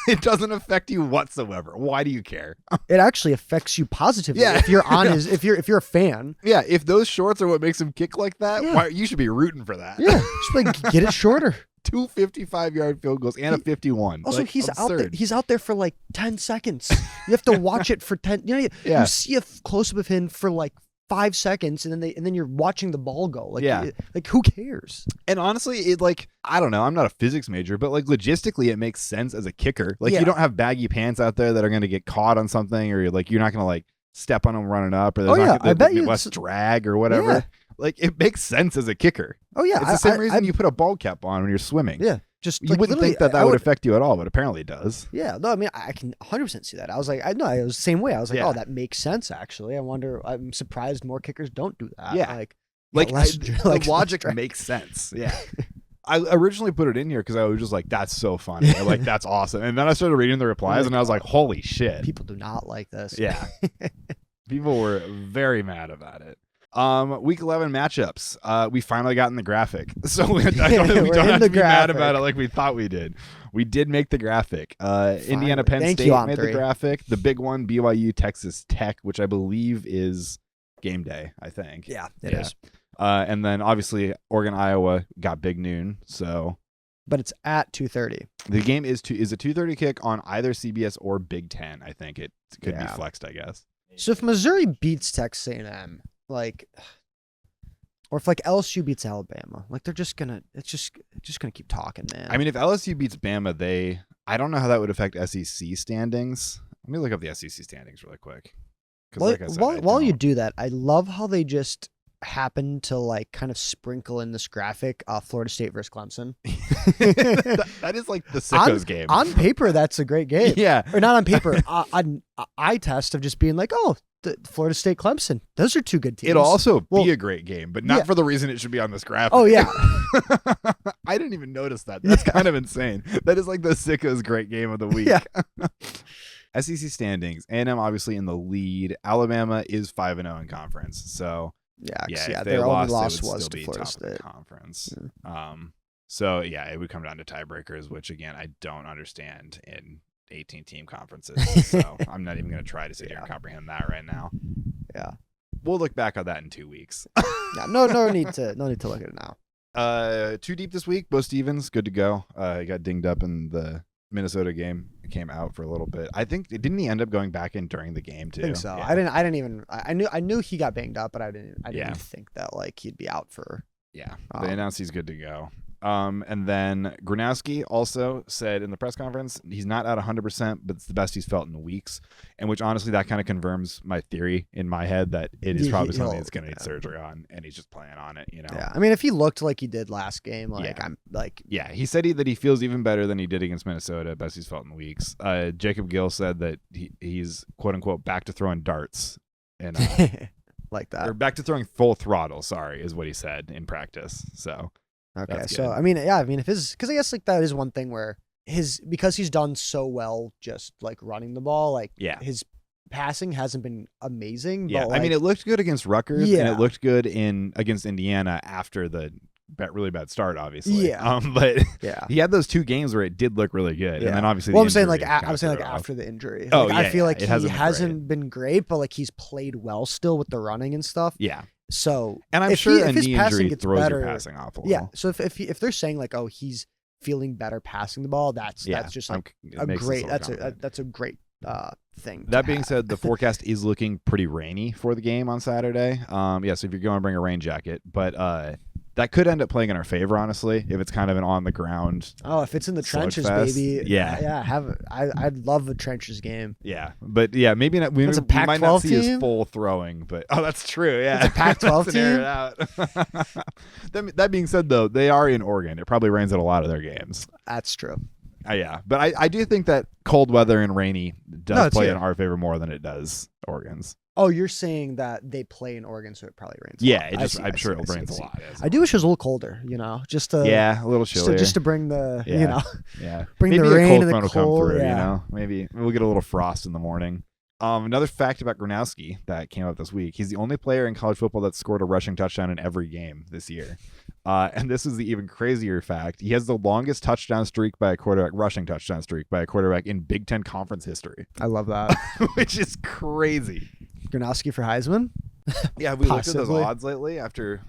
It doesn't affect you whatsoever. Why do you care?
It actually affects you positively. Yeah. If you're on if you're a fan.
Yeah. If those shorts are what makes him kick like that, you should be rooting for that.
Yeah. Just like, get it shorter.
2 55-yard field goals and a 51.
Also,
like,
he's
absurd.
out there. He's out there for like 10 seconds. You have to watch it for 10. You see a close up of him for like 5 seconds, and then you're watching the ball go. Like,
Yeah.
like who cares?
And honestly, it like, I don't know, I'm not a physics major, but like logistically it makes sense as a kicker. Like
Yeah.
you don't have baggy pants out there that are going to get caught on something, or like you're not going to like step on them running up, or there's not
I bet you
less drag or whatever.
Yeah.
Like it makes sense as a kicker.
Oh yeah,
It's the same reason you put a ball cap on when you're swimming.
Yeah, just
You
like,
wouldn't think that would affect you at all, but apparently it does.
Yeah, no, I mean, I can 100% see that. I was like, I know, it was the same way. I was like,
Yeah.
oh, that makes sense, actually. I'm surprised more kickers don't do that.
Yeah.
Like
The logic makes sense. Yeah. I originally put it in here because I was just like, that's so funny. Or, like, that's awesome. And then I started reading the replies and I was like, holy shit.
People do not like this.
Yeah. People were very mad about it. Week 11 matchups. We finally got in the graphic. So we don't have to be mad about it like we thought we did. We did make the graphic. Indiana Penn State made the graphic. The big one, BYU Texas Tech, which I believe is game day, I think.
Yeah, it is.
And then obviously Oregon Iowa got big noon. So
but it's at 2:30.
the game is a 2:30 kick on either CBS or Big Ten. I think it could be flexed, I guess.
So if Missouri beats Texas A&M, like, or if like LSU beats Alabama, like they're just gonna keep talking, man.
I mean, if LSU beats Bama, I don't know how that would affect SEC standings. Let me look up the SEC standings really quick.
While you do that, I love how they just happen to like kind of sprinkle in this graphic Florida State versus Clemson.
that is like the sickos game.
On paper, that's a great game.
Yeah.
Or not on paper. On eye test of just being like, oh, the Florida State Clemson. Those are two good teams.
It'll also be a great game, but not for the reason it should be on this graphic.
Oh, yeah.
I didn't even notice that. That's kind of insane. That is like the sickos great game of the week.
Yeah.
SEC standings. A&M obviously in the lead. Alabama is 5-0 in conference. So
their only loss was to Florida
top
State.
Of the conference.
Yeah.
So yeah, it would come down to tiebreakers, which again I don't understand in 18-team conferences. So I'm not even going to try to sit here and comprehend that right now.
Yeah,
we'll look back on that in 2 weeks.
Yeah, no need to look at it now.
Too deep this week. Bo Stevens, good to go. He got dinged up in the Minnesota game. He came out for a little bit. I think didn't he end up going back in during the game too?
I think so.
Yeah.
I knew he got banged up, but I didn't think that like he'd be out for.
Yeah, they announced he's good to go. And then Gronowski also said in the press conference he's not at 100%, but it's the best he's felt in weeks. And which honestly, that kind of confirms my theory in my head that it is probably something that's going to need surgery on, and he's just playing on it. You know.
Yeah. I mean, if he looked like he did last game,
he said that he feels even better than he did against Minnesota. Best he's felt in weeks. Jacob Gill said that he's quote unquote back to throwing darts and
like that,
or back to throwing full throttle. Sorry, is what he said in practice. So.
Okay, so I mean, because I guess like that is one thing where because he's done so well just like running the ball, like his passing hasn't been amazing.
Yeah,
but, like,
I mean, it looked good against Rutgers, and it looked good against Indiana after the really bad start, obviously.
Yeah,
but he had those 2 games where it did look really good, and then obviously.
Well, I'm saying after the injury.
Oh,
I feel like
he
hasn't been great, but like he's played well still with the running and stuff.
Yeah.
So,
and I'm sure a knee injury throws your passing off a little.
Yeah. So if they're saying like, oh, he's feeling better passing the ball, that's just like a great thing.
That being said, the forecast is looking pretty rainy for the game on Saturday. So if you're going to bring a rain jacket, but that could end up playing in our favor, honestly, if it's kind of an on the ground.
Oh, if it's in the trenches, baby. I'd love a trenches game.
Yeah, but maybe not. We might not see his full throwing, but that's true. Yeah,
it's a Pac-12 team.
That being said, though, they are in Oregon. It probably rains at a lot of their games.
That's true.
Yeah, but I do think that cold weather and rainy does play in our favor more than it does Oregon's.
Oh, you're saying that they play in Oregon, so it probably rains.
I'm sure it rains a lot.
I do wish it was a little colder, just to
a little chillier,
just to bring the bring
maybe
the rain
and the
cold.
Come through, maybe we'll get a little frost in the morning. Another fact about Gronowski that came up this week: he's the only player in college football that scored a rushing touchdown in every game this year. And this is the even crazier fact: he has the longest rushing touchdown streak by a quarterback in Big Ten conference history.
I love that,
which is crazy.
Gronowski for Heisman?
Yeah, we looked at those odds lately after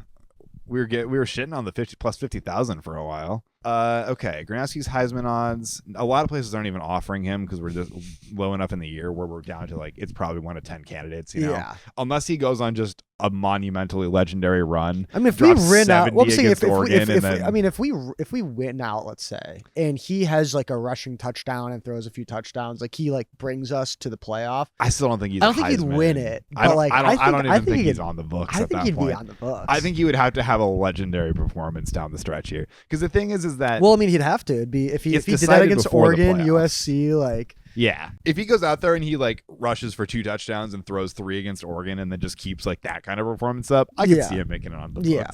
we were shitting on the 50,000 for a while. Okay, Gronowski's Heisman odds. A lot of places aren't even offering him because we're just low enough in the year where we're down to like it's probably 1 of 10 candidates. You know, unless he goes on just a monumentally legendary run.
I mean, if we
drops
win out,
70
well, I'm saying
against Oregon, and then
if we win out, let's say, and he has like a rushing touchdown and throws a few touchdowns, like he like brings us to the playoff.
I still don't think he's.
I don't think he'd win it. But
I don't even think he's on the books.
I think he'd
be
on the books.
I think he would have to have a legendary performance down the stretch here. Because the thing is that.
Well, I mean, he'd have to. It'd be if he did that against Oregon, USC, like.
Yeah. If he goes out there and he like rushes for 2 touchdowns and throws 3 against Oregon and then just keeps like that kind of performance up, I can see him making it on the books.
Yeah.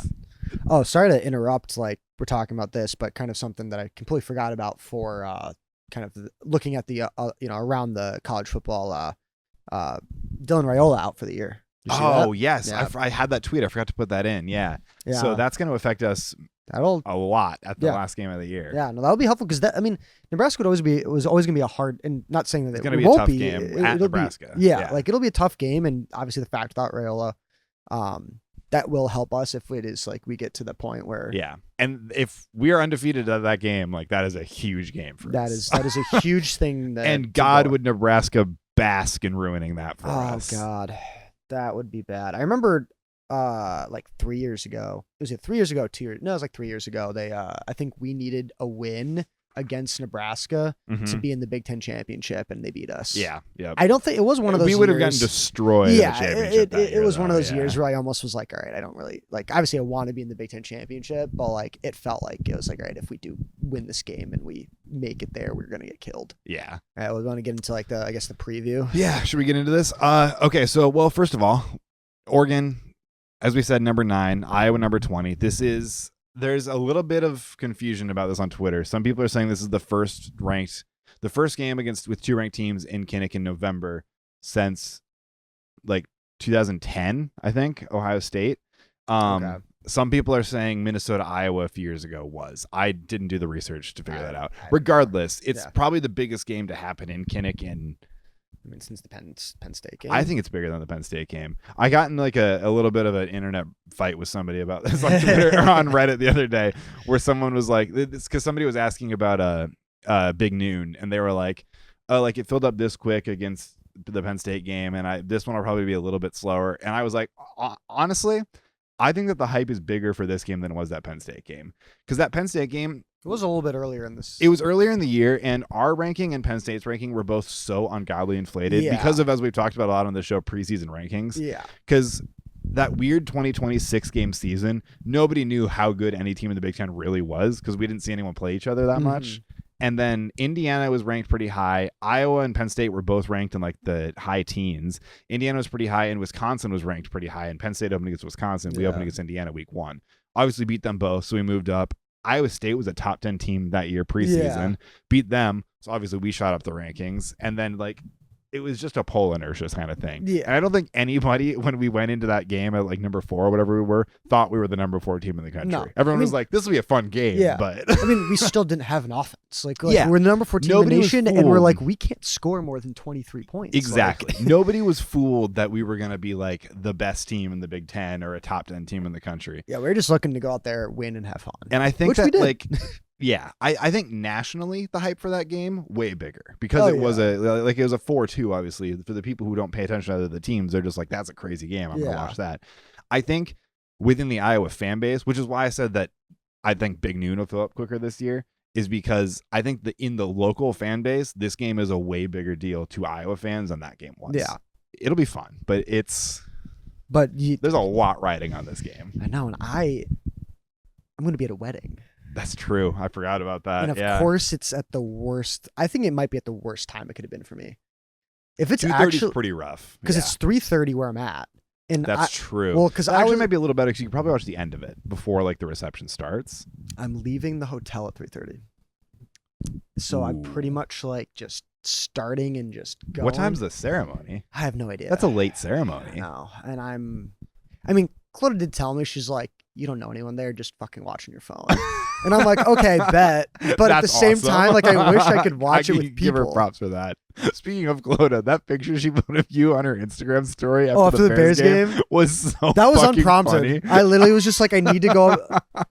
Oh, sorry to interrupt. Like we're talking about this, but kind of something that I completely forgot about for kind of looking at the around the college football. Dylan Raiola out for the year.
Oh yes, yeah. I had that tweet. I forgot to put that in. Yeah. So that's going to affect us a lot at the last game of the year.
Yeah, no, that'll be helpful because Nebraska was always going to be a hard, and not saying that
it's going to be a tough game at Nebraska.
Like it'll be a tough game, and obviously the fact without Raiola, that will help us if it is like we get to the point where
and if we are undefeated at that game, like that is a huge game for us.
That is a huge thing.
And God, would Nebraska bask in ruining that for us?
Oh God, that would be bad. I remember. Like 3 years ago. Was it 3 years ago? 2 years? No, it was like 3 years ago. They, I think we needed a win against Nebraska to be in the Big Ten championship, and they beat us.
Yeah.
I don't think it was one of those.
We would have gotten destroyed.
Yeah, it was one of those years where I almost was like, all right, I don't really like. Obviously, I want to be in the Big Ten championship, but like it felt like it was like, all right, if we do win this game and we make it there, we're gonna get killed.
Yeah.
All right, we want to get into like the preview.
Yeah. Should we get into this? Okay. So, well, first of all, Oregon. As we said, number 9, Iowa number 20. There's a little bit of confusion about this on Twitter. Some people are saying this is the first game with 2 ranked teams in Kinnick in November since like 2010, I think, Ohio State.
Okay.
Some people are saying Minnesota, Iowa a few years ago was. I didn't do the research to figure that out. Regardless, it's probably the biggest game to happen in Kinnick
since the Penn State game.
I think it's bigger than the Penn State game. I got in like a little bit of an internet fight with somebody about this on Twitter or on Reddit the other day, where someone was like, it's because somebody was asking about Big Noon, and they were like, oh, like it filled up this quick against the Penn State game, and this one will probably be a little bit slower. And I was like, honestly, I think that the hype is bigger for this game than it was that Penn State game, because that Penn State game.
It was a little bit earlier in this.
It was earlier in the year, and our ranking and Penn State's ranking were both so ungodly inflated because of, as we've talked about a lot on the show, preseason rankings.
Yeah.
Because that weird 2026 game season, nobody knew how good any team in the Big Ten really was because we didn't see anyone play each other that much. And then Indiana was ranked pretty high. Iowa and Penn State were both ranked in like the high teens. Indiana was pretty high, and Wisconsin was ranked pretty high. And Penn State opened against Wisconsin. We opened against Indiana week 1. Obviously beat them both, so we moved up. Iowa State was a top 10 team that year preseason, beat them. So obviously we shot up the rankings, and then like it was just a poll inertia kind of thing. Yeah. And I don't think anybody, when we went into that game at like number 4 or whatever we were, thought we were the number 4 team in the country. No. Everyone was like, this will be a fun game. Yeah. But
I mean, we still didn't have an offense. Like we're the number 4 team in the nation, and we're like, we can't score more than 23 points.
Exactly. Like, nobody was fooled that we were going to be like the best team in the Big Ten or a top 10 team in the country.
Yeah, we're just looking to go out there, win, and have fun.
And I think that like... Yeah, I think nationally the hype for that game way bigger because it was a 4-2. Obviously, for the people who don't pay attention to the teams, they're just like, that's a crazy game. I'm gonna watch that. I think within the Iowa fan base, which is why I said that I think Big Noon will fill up quicker this year, is because I think that in the local fan base, this game is a way bigger deal to Iowa fans than that game was. Yeah, it'll be fun, but there's a lot riding on this game.
I know, and I'm gonna be at a wedding.
That's true. I forgot about that.
And of course, it's at the worst. I think it might be at the worst time it could have been for me. If it's actually
pretty rough,
because it's 3:30 where I'm at, and
that's true.
Well, because
actually might be a little better because you can probably watch the end of it before like the reception starts.
I'm leaving the hotel at 3:30, so I'm pretty much like just starting and just going.
What time's the ceremony?
I have no idea.
That's a late ceremony.
No, and I mean, Clota did tell me, she's like, you don't know anyone there, just fucking watching your phone. And I'm like, okay, bet. But at the same time, like, I wish I could watch it with people.
Give her props for that. Speaking of Clota, that picture she put of you on her Instagram story
after the Bears game
was so
that was unprompted.
Funny.
I literally was just like, I need to go.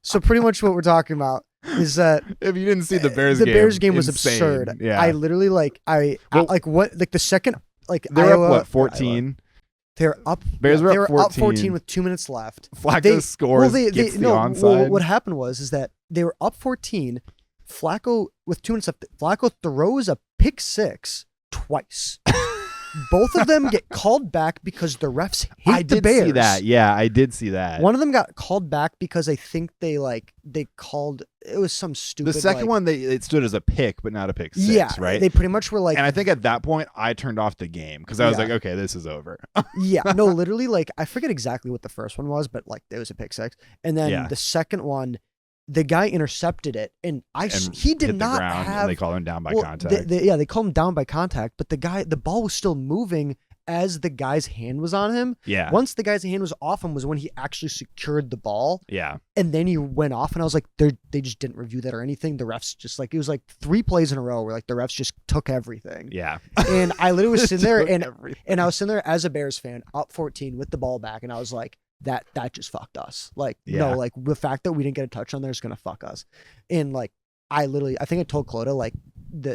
So pretty much what we're talking about is that
if you didn't see the Bears
game,
the
Bears game was
insane.
absurd.
Yeah.
I literally the second
they were up 14.
They're up.
Bears were
they
up
were
14.
up 14 with 2 minutes left.
Flacco scores. Gets the onside.
What happened was that they were up 14. Flacco with 2 minutes left. Flacco throws a pick six twice. Both of them get called back because the refs hate the Bears.
I did see that. Yeah, I did see that.
One of them got called back because I think they called, it was some stupid.
The second one, it stood as a pick, but not a pick six, right?
They pretty much were like.
And I think at that point, I turned off the game because I was like, okay, this is over.
Yeah, no, literally, like, I forget exactly what the first one was, but like, it was a pick six. And then the second one, the guy intercepted it, and he did not have.
And they call him down by contact.
They call him down by contact, but the ball was still moving as the guy's hand was on him.
Yeah.
Once the guy's hand was off him was when he actually secured the ball.
Yeah.
And then he went off, and I was like, they just didn't review that or anything. The refs just like, it was like 3 plays in a row where like the refs just took everything.
Yeah.
And I literally was sitting there, and I was sitting there as a Bears fan, up 14 with the ball back, and I was like, that just fucked us. Like, no, like the fact that we didn't get a touch on there is gonna fuck us. And like, I think I told Clota like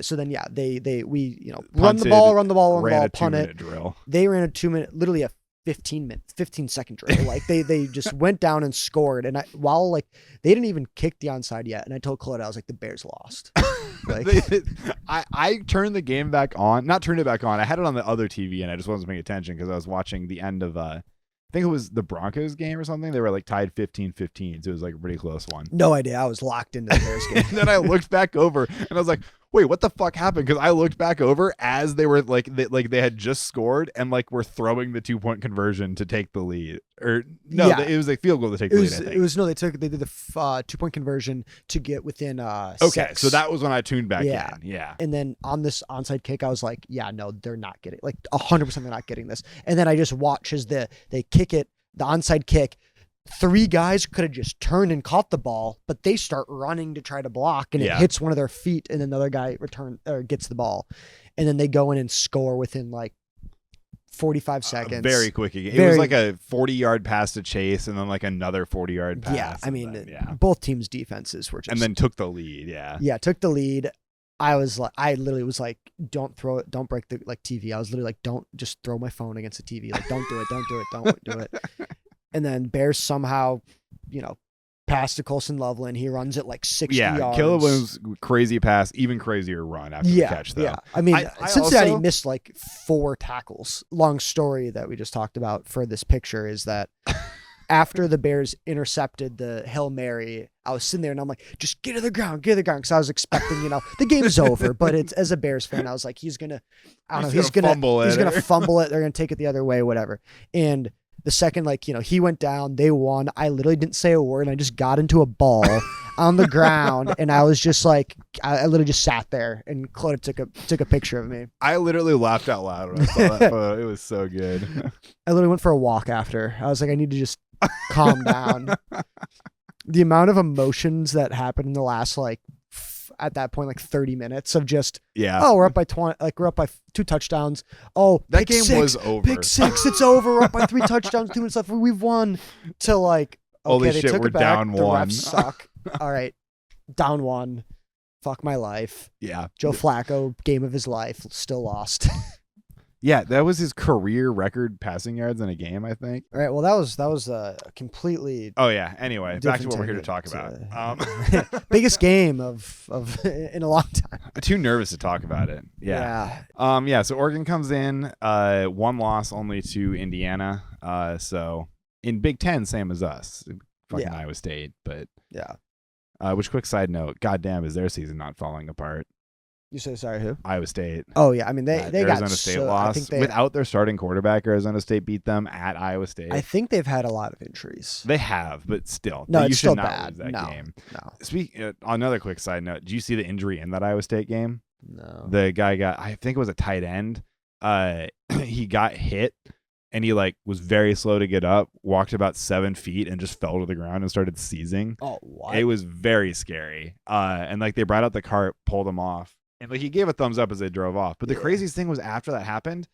so then we run the ball, punt it.
Drill.
They ran a 2 minute, literally a 15 second drill. Like they just went down and scored. And while like they didn't even kick the onside yet, and I told Clota, I was like, the Bears lost. Like,
I turned the game back on, not turned it back on. I had it on the other TV, and I just wasn't paying attention because I was watching the end of I think it was the Broncos game or something. They were like tied 15-15. So it was like a pretty close one.
No idea. I was locked into the Bears game.
And then I looked back over and I was like, wait, what the fuck happened? Because I looked back over as they were they had just scored and like were throwing the 2-point conversion to take the lead. Or no, it was a field goal to take the lead. I think.
They did the 2-point conversion to get within
okay,
6.
so that was when I tuned back in. Yeah.
And then on this onside kick, I was like, yeah, no, they're not getting, like 100% they're not getting this. And then I just watch as they kick it, the onside kick. 3 guys could have just turned and caught the ball, but they start running to try to block, and it hits one of their feet, and then the other guy gets the ball, and then they go in and score within like 45 seconds.
Very quick again. It was like a 40-yard pass to Chase, and then like another 40-yard pass.
Yeah, I mean, both teams' defenses were just,
and then took the lead. Yeah,
took the lead. I literally was like, don't throw it, don't break the like TV. I was literally like, don't just throw my phone against the TV. Like, don't do it. And then Bears somehow, pass to Colson Loveland. He runs it like 60 yards.
Yeah, Caleb Williams' crazy pass, even crazier run after the catch, though.
Yeah, I mean, Cincinnati missed like 4 tackles. Long story that we just talked about for this picture is that after the Bears intercepted the Hail Mary, I was sitting there and I'm like, just get to the ground. Because I was expecting, the game's over. But it's, as a Bears fan, I was like, he's going to fumble it. They're going to take it the other way, whatever. And the second, he went down, they won. I literally didn't say a word. And I just got into a ball on the ground. And I was just like, I literally just sat there, and Claudia took a picture of me.
I literally laughed out loud when I saw that photo. It was so good.
I literally went for a walk after. I was like, I need to just calm down. The amount of emotions that happened in the last, at that point, 30 minutes of just, we're up by 20, we're up by 2 touchdowns. Oh,
that game was over.
Pick 6, it's over. We're up by 3 touchdowns, 2 minutes left. We've won. To okay,
holy
they
shit,
took
we're
it back.
down
the
1.
Refs suck. All right, down 1. Fuck my life.
Yeah.
Joe Flacco, game of his life, still lost.
Yeah, that was his career record passing yards in a game, I think.
All right, well, that was a completely.
Oh yeah. Anyway, back to what we're here to talk about.
Biggest game of in a long time.
I'm too nervous to talk about it. Yeah. So Oregon comes in, 1 loss only to Indiana. So in Big Ten, same as us, fucking Iowa State. But which, quick side note, goddamn, is their season not falling apart?
You say sorry, who?
Iowa State.
Oh yeah, I mean they
Arizona
got
State lost without their starting quarterback. Arizona State beat them at Iowa State.
I think they've had a lot of injuries.
They have, but still,
no,
you
it's
should
still
not
bad.
lose that game.
No.
Another quick side note: did you see the injury in that Iowa State game?
No.
The guy I think it was a tight end. He got hit, and he was very slow to get up. Walked about 7 feet and just fell to the ground and started seizing.
Oh, what?
It was very scary. And they brought out the cart, pulled him off. And he gave a thumbs up as they drove off. But the craziest thing was after that happened,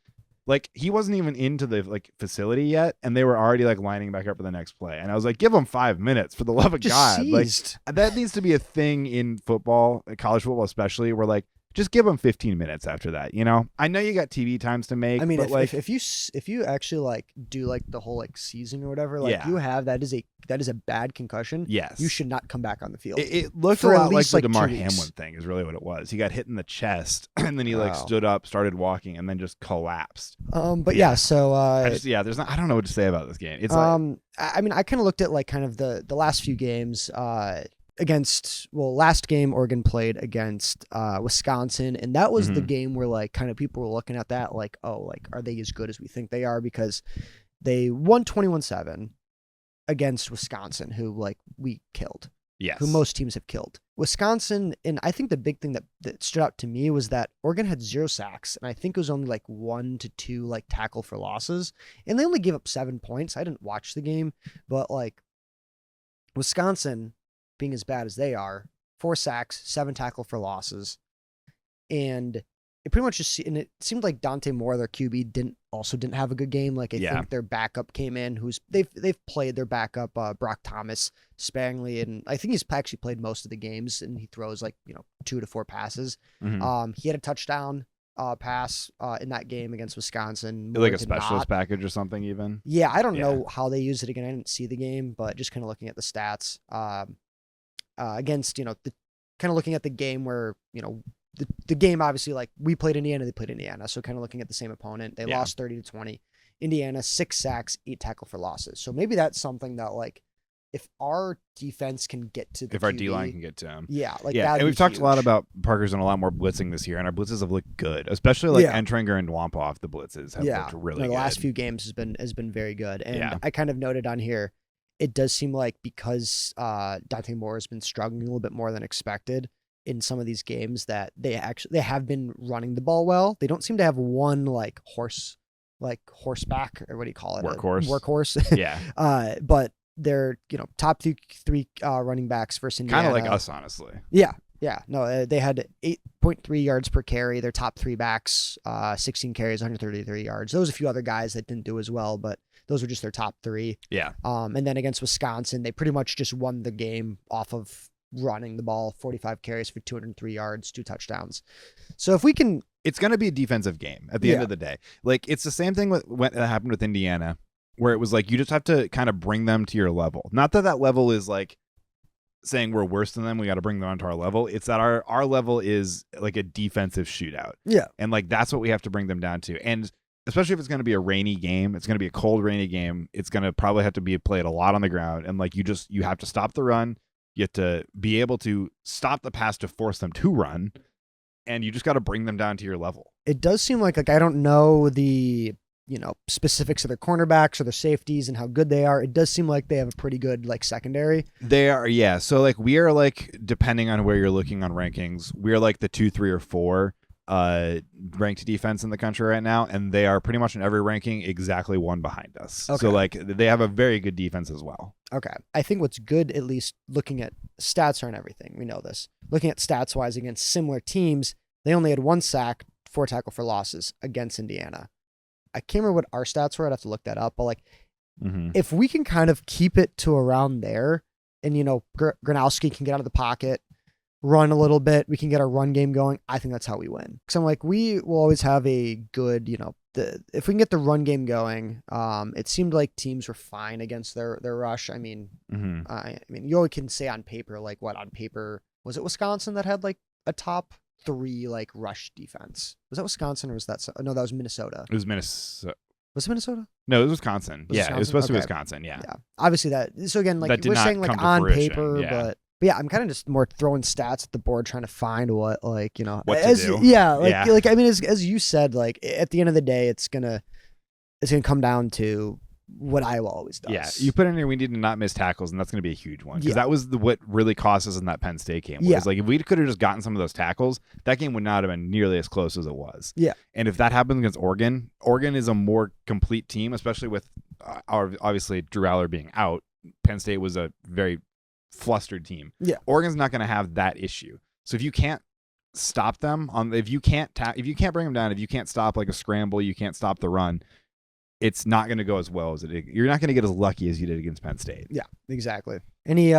he wasn't even into the facility yet, and they were already lining back up for the next play. And I was like, give him 5 minutes for the love of God.
Seized.
That needs to be a thing in football, college football especially, where just give them 15 minutes after that. You know, I know you got TV times to make.
I mean,
but
if you actually like do like the whole like season or whatever, like you have that is a bad concussion.
Yes,
you should not come back on the field.
It looked
for
a
at
lot like
least,
the
like,
DeMar
2 weeks.
Hamlin thing is really what it was. He got hit in the chest and then he like stood up, started walking, and then just collapsed.
But yeah, so
there's not. I don't know what to say about this game. It's
I mean, I kind of looked at like kind of the last few games. Last game Oregon played against Wisconsin, and that was the game where like kind of people were looking at that like, oh, like are they as good as we think they are? Because they won 21-7 against Wisconsin, who like we killed.
Yes.
Who most teams have killed. Wisconsin, and I think the big thing that stood out to me was that Oregon had 0 sacks, and I think it was only like 1 to 2 like tackle for losses, and they only gave up 7 points. I didn't watch the game, but like Wisconsin, being as bad as they are, 4 sacks, 7 tackle for losses, and it pretty much and it seemed like Dante Moore, their QB, didn't have a good game. Like I think their backup came in, they've played their backup Brock Thomas sparingly, and I think he's actually played most of the games, and he throws like 2 to 4 passes. He had a touchdown pass in that game against Wisconsin.
Like a specialist package or something even.
Yeah, I don't know how they used it again. I didn't see the game, but just kind of looking at the stats. Against, kind of looking at the game where, the game, obviously, like we played Indiana, they played Indiana. So kind of looking at the same opponent, they lost 30-20. Indiana, 6 sacks, 8 tackle for losses. So maybe that's something that like, if our defense can get to the
if our D-line can get to him.
Yeah. Like
and we've talked a lot about Parker's and a lot more blitzing this year, and our blitzes have looked good, especially like Entringer and Wampa off the blitzes have looked really good.
The last few games has been very good. And I kind of noted on here, it does seem like because Dante Moore has been struggling a little bit more than expected in some of these games, that they have been running the ball well. They don't seem to have one like horseback, or what do you call it? Workhorse.
Yeah.
But they're top 3 running backs versus Indiana.
Kind of like us, honestly.
Yeah. No, they had 8.3 yards per carry. Their top 3 backs, 16 carries, 133 yards. There was a few other guys that didn't do as well, but those were just their top 3.
Yeah.
And then against Wisconsin, they pretty much just won the game off of running the ball, 45 carries for 203 yards, 2 touchdowns. So if we can...
It's going to be a defensive game at the end of the day. Like, it's the same thing with what happened with Indiana, where it was like, you just have to kind of bring them to your level. Not that level is like saying we're worse than them, we got to bring them onto our level. It's that our level is like a defensive shootout. Yeah. And like, that's what we have to bring them down to. And especially if it's going to be a rainy game, it's going to be a cold, rainy game. It's going to probably have to be played a lot on the ground. And like, you have to stop the run. You have to be able to stop the pass to force them to run. And you just got to bring them down to your level.
It does seem like I don't know the, specifics of their cornerbacks or their safeties and how good they are. It does seem like they have a pretty good like secondary.
They are, yeah. So like, we are like, depending on where you're looking on rankings, we're like the 2, 3, or 4 ranked defense in the country right now, and they are pretty much in every ranking exactly 1 behind us. Okay. So like, they have a very good defense as well.
Okay. I think what's good, at least looking at stats aren't everything. We know this. Looking at stats wise against similar teams, they only had 1 sack, 4 tackle for losses against Indiana. I can't remember what our stats were. I'd have to look that up. But like, if we can kind of keep it to around there, and Gronowski can get out of the pocket, run a little bit, we can get our run game going, I think that's how we win. Because I'm like, we will always have a good, if we can get the run game going, it seemed like teams were fine against their rush. I mean, you always can say on paper, like what on paper, was it Wisconsin that had like a top 3 like rush defense? Was that Wisconsin or was that, no, that was Minnesota.
It was Minnesota.
Was it Minnesota?
No, it was Wisconsin. It was supposed to be Wisconsin. Yeah.
Obviously so again, like we're saying like on paper, but yeah, I'm kind of just more throwing stats at the board, trying to find what what to do. Yeah, like I mean, as you said, like at the end of the day, it's gonna come down to what Iowa always does.
Yeah, you put in here, we need to not miss tackles, and that's gonna be a huge one, because that was what really cost us in that Penn State game. Whereas like, if we could have just gotten some of those tackles, that game would not have been nearly as close as it was. Yeah, and if that happens against Oregon is a more complete team, especially with obviously Drew Aller being out. Penn State was a very flustered team. Yeah, Oregon's not going to have that issue. So if you can't stop them if you can't bring them down, if you can't stop like a scramble, you can't stop the run, it's not going to go as well as you're not going to get as lucky as you did against Penn State.
Yeah, exactly. Any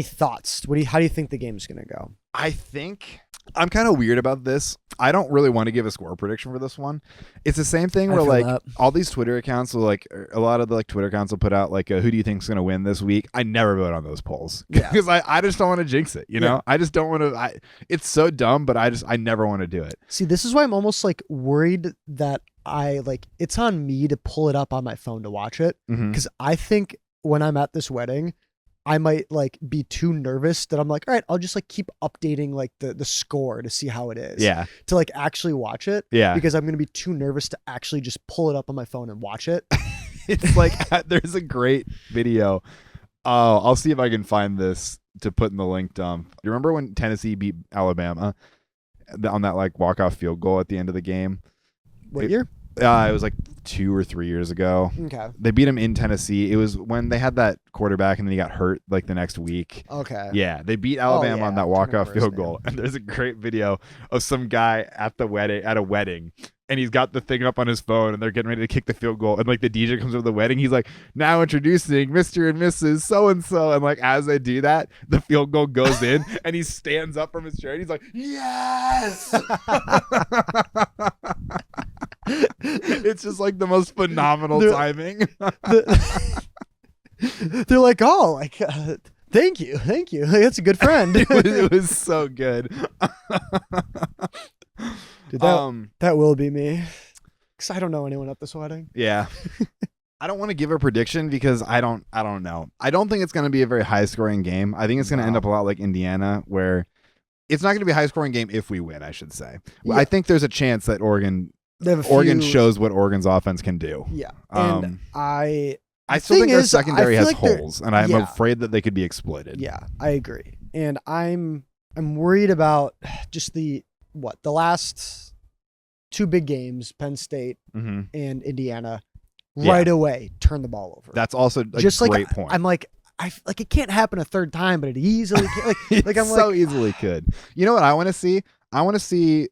thoughts? How do you think the game's going to go?
I think I'm kind of weird about this. I don't really want to give a score prediction for this one. It's the same thing
I
where
feel
like
that.
all these Twitter accounts will like a lot of the like Twitter accounts will put out like who do you think's going to win this week? I never vote on those polls
Yeah.
because I just don't want to jinx it, you know?
Yeah.
I just don't want to it's so dumb, but I never want to do it.
See, this is why I'm almost like worried that it's on me to pull it up on my phone to watch it.
Mhm.
Because I think when I'm at this wedding, I might like be too nervous that I'm like, all right, I'll just like keep updating like the score to see how it is.
Yeah.
To like actually watch it.
Yeah.
Because I'm gonna be too nervous to actually just pull it up on my phone and watch it.
It's like there's a great video. Oh, I'll see if I can find this to put in the link dump. You remember when Tennessee beat Alabama on that like walk-off field goal at the end of the game?
What year?
It was like 2 or 3 years ago.
Okay.
They beat him in Tennessee. It was when they had that quarterback and then he got hurt like the next week.
Okay.
Yeah, they beat Alabama on that walk-off
remember his
field goal. And there's a great video of some guy at a wedding, and he's got the thing up on his phone, and they're getting ready to kick the field goal. And like the DJ comes over the wedding, he's like, "Now introducing Mr. and Mrs. So and so." And like as they do that, the field goal goes in, and he stands up from his chair, and he's like, "Yes!" It's just like the most phenomenal timing.
They're like, oh, like, thank you. That's a good friend.
it was so good.
Dude, that will be me, because I don't know anyone at this wedding.
Yeah. I don't want to give a prediction because I don't know. I don't think it's going to be a very high scoring game. I think it's going to end up a lot like Indiana, where it's not going to be a high scoring game if we win, I should say.
Yeah.
I think there's a chance that Oregon shows what Oregon's offense can do.
Yeah. And I
still think their
is,
secondary has
like
holes, and I'm afraid that they could be exploited.
Yeah, I agree. And I'm worried about just the last 2 big games, Penn State and Indiana, right away turn the ball over.
That's also a
just
great
like,
point.
I'm like, it can't happen a third time, but it easily can.
I'm so easily could. You know what I want to see? I want to see.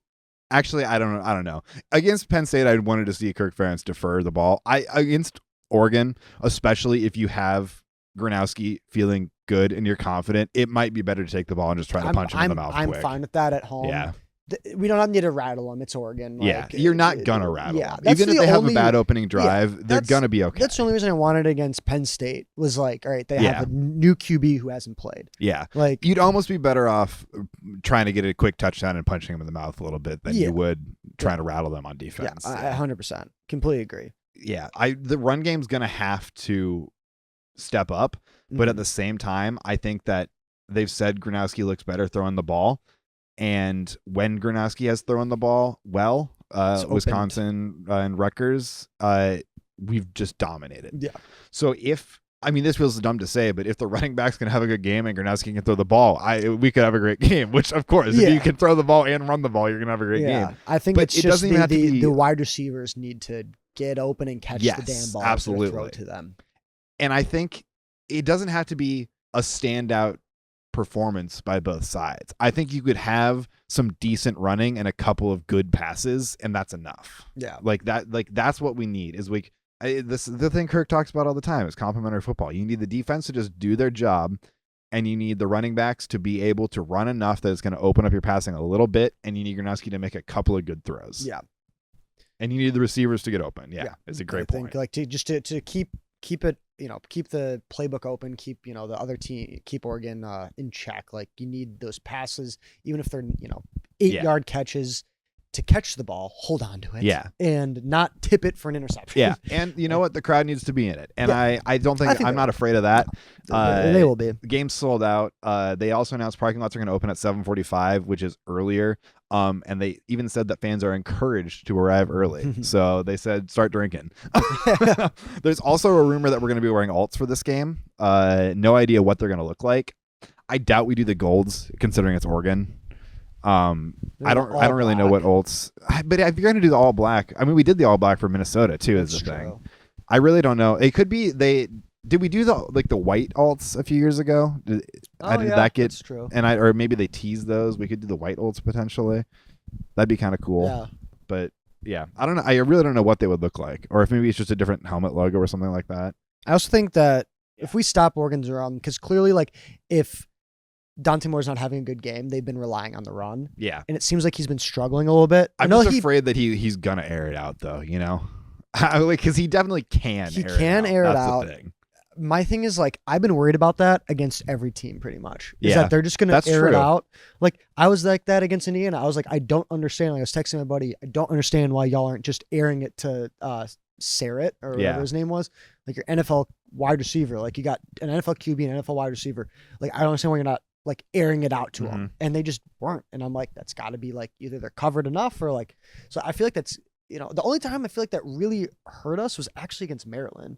Actually, I don't know. Against Penn State, I wanted to see Kirk Ferentz defer the ball. Against Oregon, especially if you have Gronowski feeling good and you're confident, it might be better to take the ball and just try to punch him in the mouth.
I'm
quick.
fine with that at home.
Yeah.
We don't need to rattle them. It's Oregon.
Yeah, you're not gonna rattle them.
That's
even if they have a bad opening drive, they're gonna be okay.
That's the only reason I wanted it against Penn State was like, all right, they have a new QB who hasn't played.
Yeah,
like
you'd almost be better off trying to get a quick touchdown and punching him in the mouth a little bit than you would trying to rattle them on defense.
Yeah, 100%, completely agree.
Yeah, the run game's gonna have to step up, but at the same time, I think that they've said Gronowski looks better throwing the ball. And when Gronowski has thrown the ball well, Wisconsin and Rutgers, we've just dominated.
Yeah.
So this feels dumb to say, but if the running back's going to have a good game and Gronowski can throw the ball, we could have a great game, which of course, if you can throw the ball and run the ball, you're going to have a great game.
I think it's just the wide receivers need to get open and catch the damn ball.
Absolutely.
Throw it to them.
And I think it doesn't have to be a standout performance by both sides. I think you could have some decent running and a couple of good passes, and that's enough.
Yeah,
that's what we need. Is the thing Kirk talks about all the time is complementary football. You need the defense to just do their job, and you need the running backs to be able to run enough that it's going to open up your passing a little bit, and you need Gronowski to make a couple of good throws.
Yeah,
and you need the receivers to get open. Yeah. It's a great point.
Like to keep it, keep the playbook open, keep the other team, keep Oregon in check. Like you need those passes, even if they're 8-yard catches, to catch the ball, hold on to it, and not tip it for an interception.
Yeah, and you know what? The crowd needs to be in it, and I don't think I'm not afraid of that.
They will be.
The game's sold out. They also announced parking lots are going to open at 7:45, which is earlier. And they even said that fans are encouraged to arrive early. So they said start drinking. There's also a rumor that we're going to be wearing alts for this game. No idea what they're going to look like. I doubt we do the golds, considering it's Oregon. I don't really know what alts. But if you're going to do the all black, we did the all black for Minnesota too. Is the thing. I really don't know. It could be Did we do the white alts a few years ago? Did that get? That's true. Or maybe they teased those. We could do the white alts potentially. That'd be kind of cool. Yeah. But yeah, I don't know. I really don't know what they would look like, or if maybe it's just a different helmet logo or something like that.
I also think that if we stop Oregon's run, because clearly, if Dante Moore's not having a good game. They've been relying on the run.
Yeah.
And it seems like he's been struggling a little bit.
I'm just afraid that he's going to air it out, though, you know? Because he definitely can
air it out.
The thing.
My thing is, like, I've been worried about that against every team pretty much. Is
Yeah,
that they're just going to air
true.
it out. Like, I was like that against Indiana. I was like, I don't understand. Like, I was texting my buddy, I don't understand why y'all aren't just airing it to Stirtz or whatever his name was. Like, your NFL wide receiver. Like, you got an NFL QB and an NFL wide receiver. Like, I don't understand why you're not, like, airing it out to them. And they just weren't. And I'm like, that's got to be, like, either they're covered enough or, like, so I feel like that's, you know, the only time I feel like that really hurt us was actually against Maryland.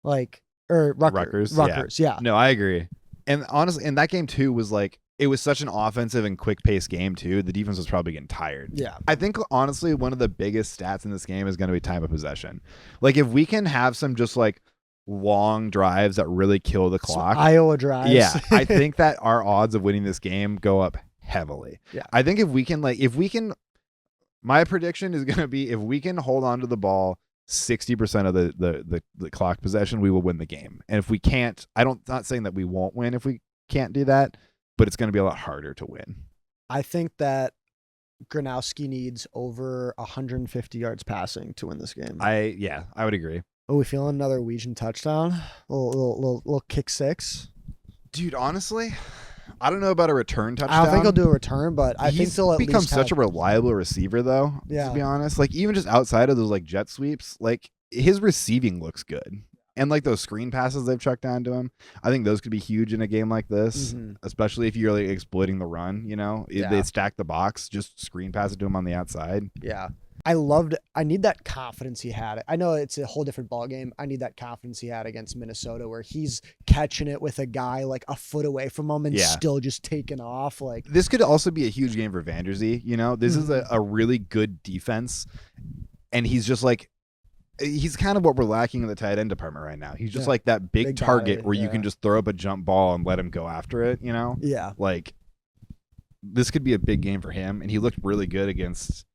Like, or Rutgers. Yeah.
No, I agree. And honestly, and that game too was like, it was such an offensive and quick paced game too. The defense was probably getting tired.
Yeah.
I think honestly, one of the biggest stats in this game is going to be time of possession. Like if we can have some just like long drives that really kill the clock.
Iowa drives.
Yeah. I think that our odds of winning this game go up heavily.
Yeah.
I think if we can, my prediction is going to be if we can hold on to the ball 60% of the clock possession, we will win the game. And if we can't, not saying that we won't win if we can't do that, but it's going to be a lot harder to win.
I think that Gronowski needs over 150 yards passing to win this game.
I would agree.
Oh, we feeling another Weegian touchdown? Little kick six.
Dude, honestly, I don't know about a return touchdown.
I don't think he'll do a return, but I think he'll at
become
least
such a reliable receiver, though.
Yeah.
To be honest, like even just outside of those like jet sweeps, like his receiving looks good, and like those screen passes they've chucked down to him, I think those could be huge in a game like this, especially if you're like exploiting the run. You know, if they stack the box, just screen pass it to him on the outside.
Yeah. I need that confidence he had. I know it's a whole different ball game. I need that confidence he had against Minnesota where he's catching it with a guy like a foot away from him and still just taking off. Like
this could also be a huge game for Vanderzee. You know, this is a really good defense, and he's just like, he's kind of what we're lacking in the tight end department right now. He's just like that big target where you can just throw up a jump ball and let him go after it, you know?
Yeah.
Like this could be a big game for him, and he looked really good against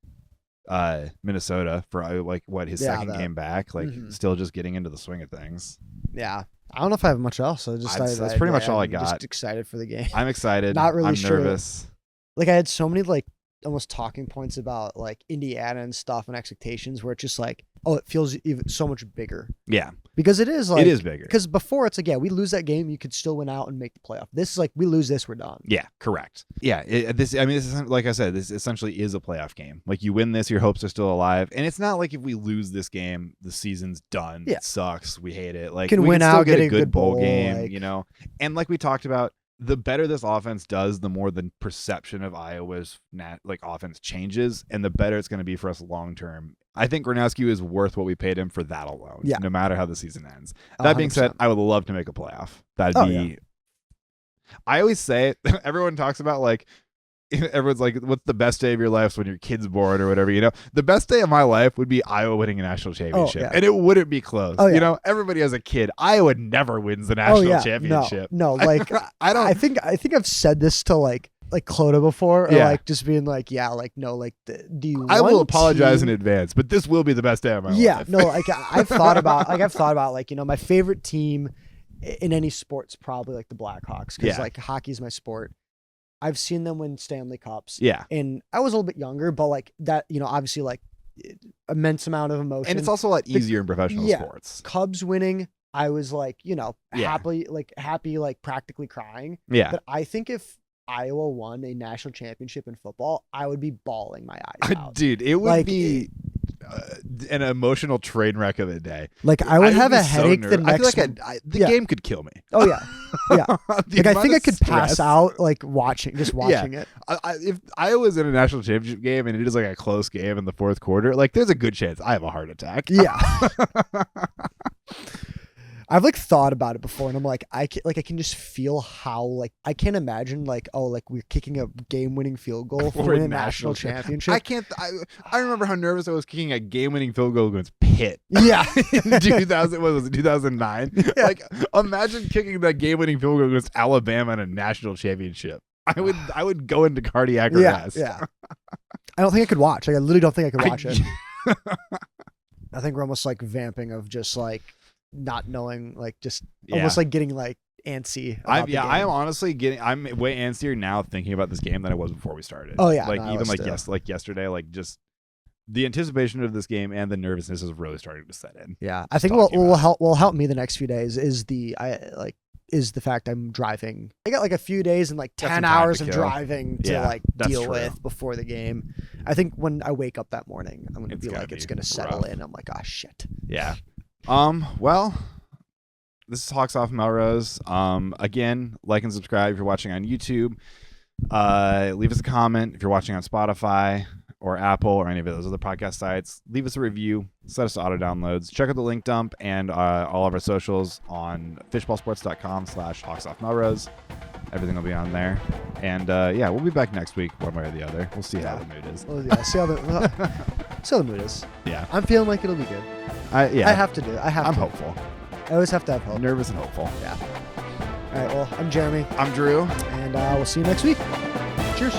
Minnesota for like his second game back, like still just getting into the swing of things.
Yeah. I don't know if I have much else.
That's pretty much all I got.
Just excited for the game.
I'm excited.
Not really
I'm
sure.
nervous.
Like I had so many like almost talking points about like Indiana and stuff and expectations where it's just like, oh, it feels even so much bigger.
Yeah.
Because it is like,
it is bigger.
Because before it's like, yeah, we lose that game, you could still win out and make the playoff. This is like, we lose this, we're done.
Yeah, correct. Yeah, this is like I said, this essentially is a playoff game. Like you win this, your hopes are still alive, and it's not like if we lose this game, the season's done. Yeah. It sucks. We hate it. Like
can
we
win
can still
out,
get a good bowl game,
like,
you know. And like we talked about, the better this offense does, the more the perception of Iowa's offense changes, and the better it's going to be for us long term. I think Gronowski is worth what we paid him for that alone, no matter how the season ends. That 100%. Being said, I would love to make a playoff. That'd be. Yeah. I always say, everyone talks about like, everyone's like, what's the best day of your life when your kid's born or whatever, you know? The best day of my life would be Iowa winning a national championship. And it wouldn't be close. You know, everybody has a kid. Iowa never wins the national championship.
No, like I think I've said this to like Clota before, or like just being like, no, like do you
I will apologize in advance, but this will be the best day of my life.
Yeah, no, like I've thought about like, you know, my favorite team in any sport's probably like the Blackhawks, because like hockey's my sport. I've seen them win Stanley Cups. Yeah. And I was a little bit younger, but like that, you know, obviously like immense amount of emotion.
And it's also a lot easier in professional sports.
Cubs winning, I was like, you know, happy, like practically crying.
Yeah.
But I think if Iowa won a national championship in football, I would be bawling my eyes out.
Dude, it would be an emotional train wreck of a day.
Like I would have a headache the next.
I feel like the game could kill me.
Oh yeah, yeah. Like I think I could pass out like watching it.
If Iowa's in a national championship game and it is like a close game in the fourth quarter, like there's a good chance I have a heart attack.
Yeah. I've like thought about it before, and I'm like, I can just feel how like I can't imagine like, oh, like we're kicking a game-winning field goal for a national championship.
I can't. I remember how nervous I was kicking a game-winning field goal against Pitt.
Yeah,
in 2000 was it 2009? Yeah. Like imagine kicking that game-winning field goal against Alabama in a national championship. I would go into cardiac arrest.
Yeah. I don't think I could watch. Like I literally don't think I could watch it. I think we're almost like vamping of just like not knowing, like just almost like getting like antsy.
I
about the game.
am honestly I'm way antsier now thinking about this game than I was before we started.
Oh yeah,
like
no,
even like
still.
like yesterday, like just the anticipation of this game and the nervousness is really starting to set in.
Yeah, I think
talking
what will help me the next few days is the fact I'm driving. I got like a few days and like
Got
10
some time
hours
to
of
kill.
driving to
Yeah,
like
that's
deal
true.
with before the game. I think when I wake up that morning, I'm gonna
It's
be
gonna
like, it's
be
gonna settle
rough.
in. I'm like, oh shit.
Yeah. Well, this is Hawks Off Melrose. Again, like and subscribe if you're watching on YouTube. Leave us a comment if you're watching on Spotify or Apple or any of those other podcast sites. Leave us a review. Set us to auto downloads. Check out the link dump and all of our socials on fishballsports.com/Hawks-Off-Melrose. Everything will be on there. And yeah, we'll be back next week one way or the other. We'll see how the mood is.
Well, yeah, see how the mood is.
Yeah.
I'm feeling like it'll be good. I have to do it.
I'm hopeful.
I always have to have hope.
Nervous and hopeful.
Yeah. All right. Well, I'm Jeremy.
I'm Drew.
And we'll see you next week. Cheers.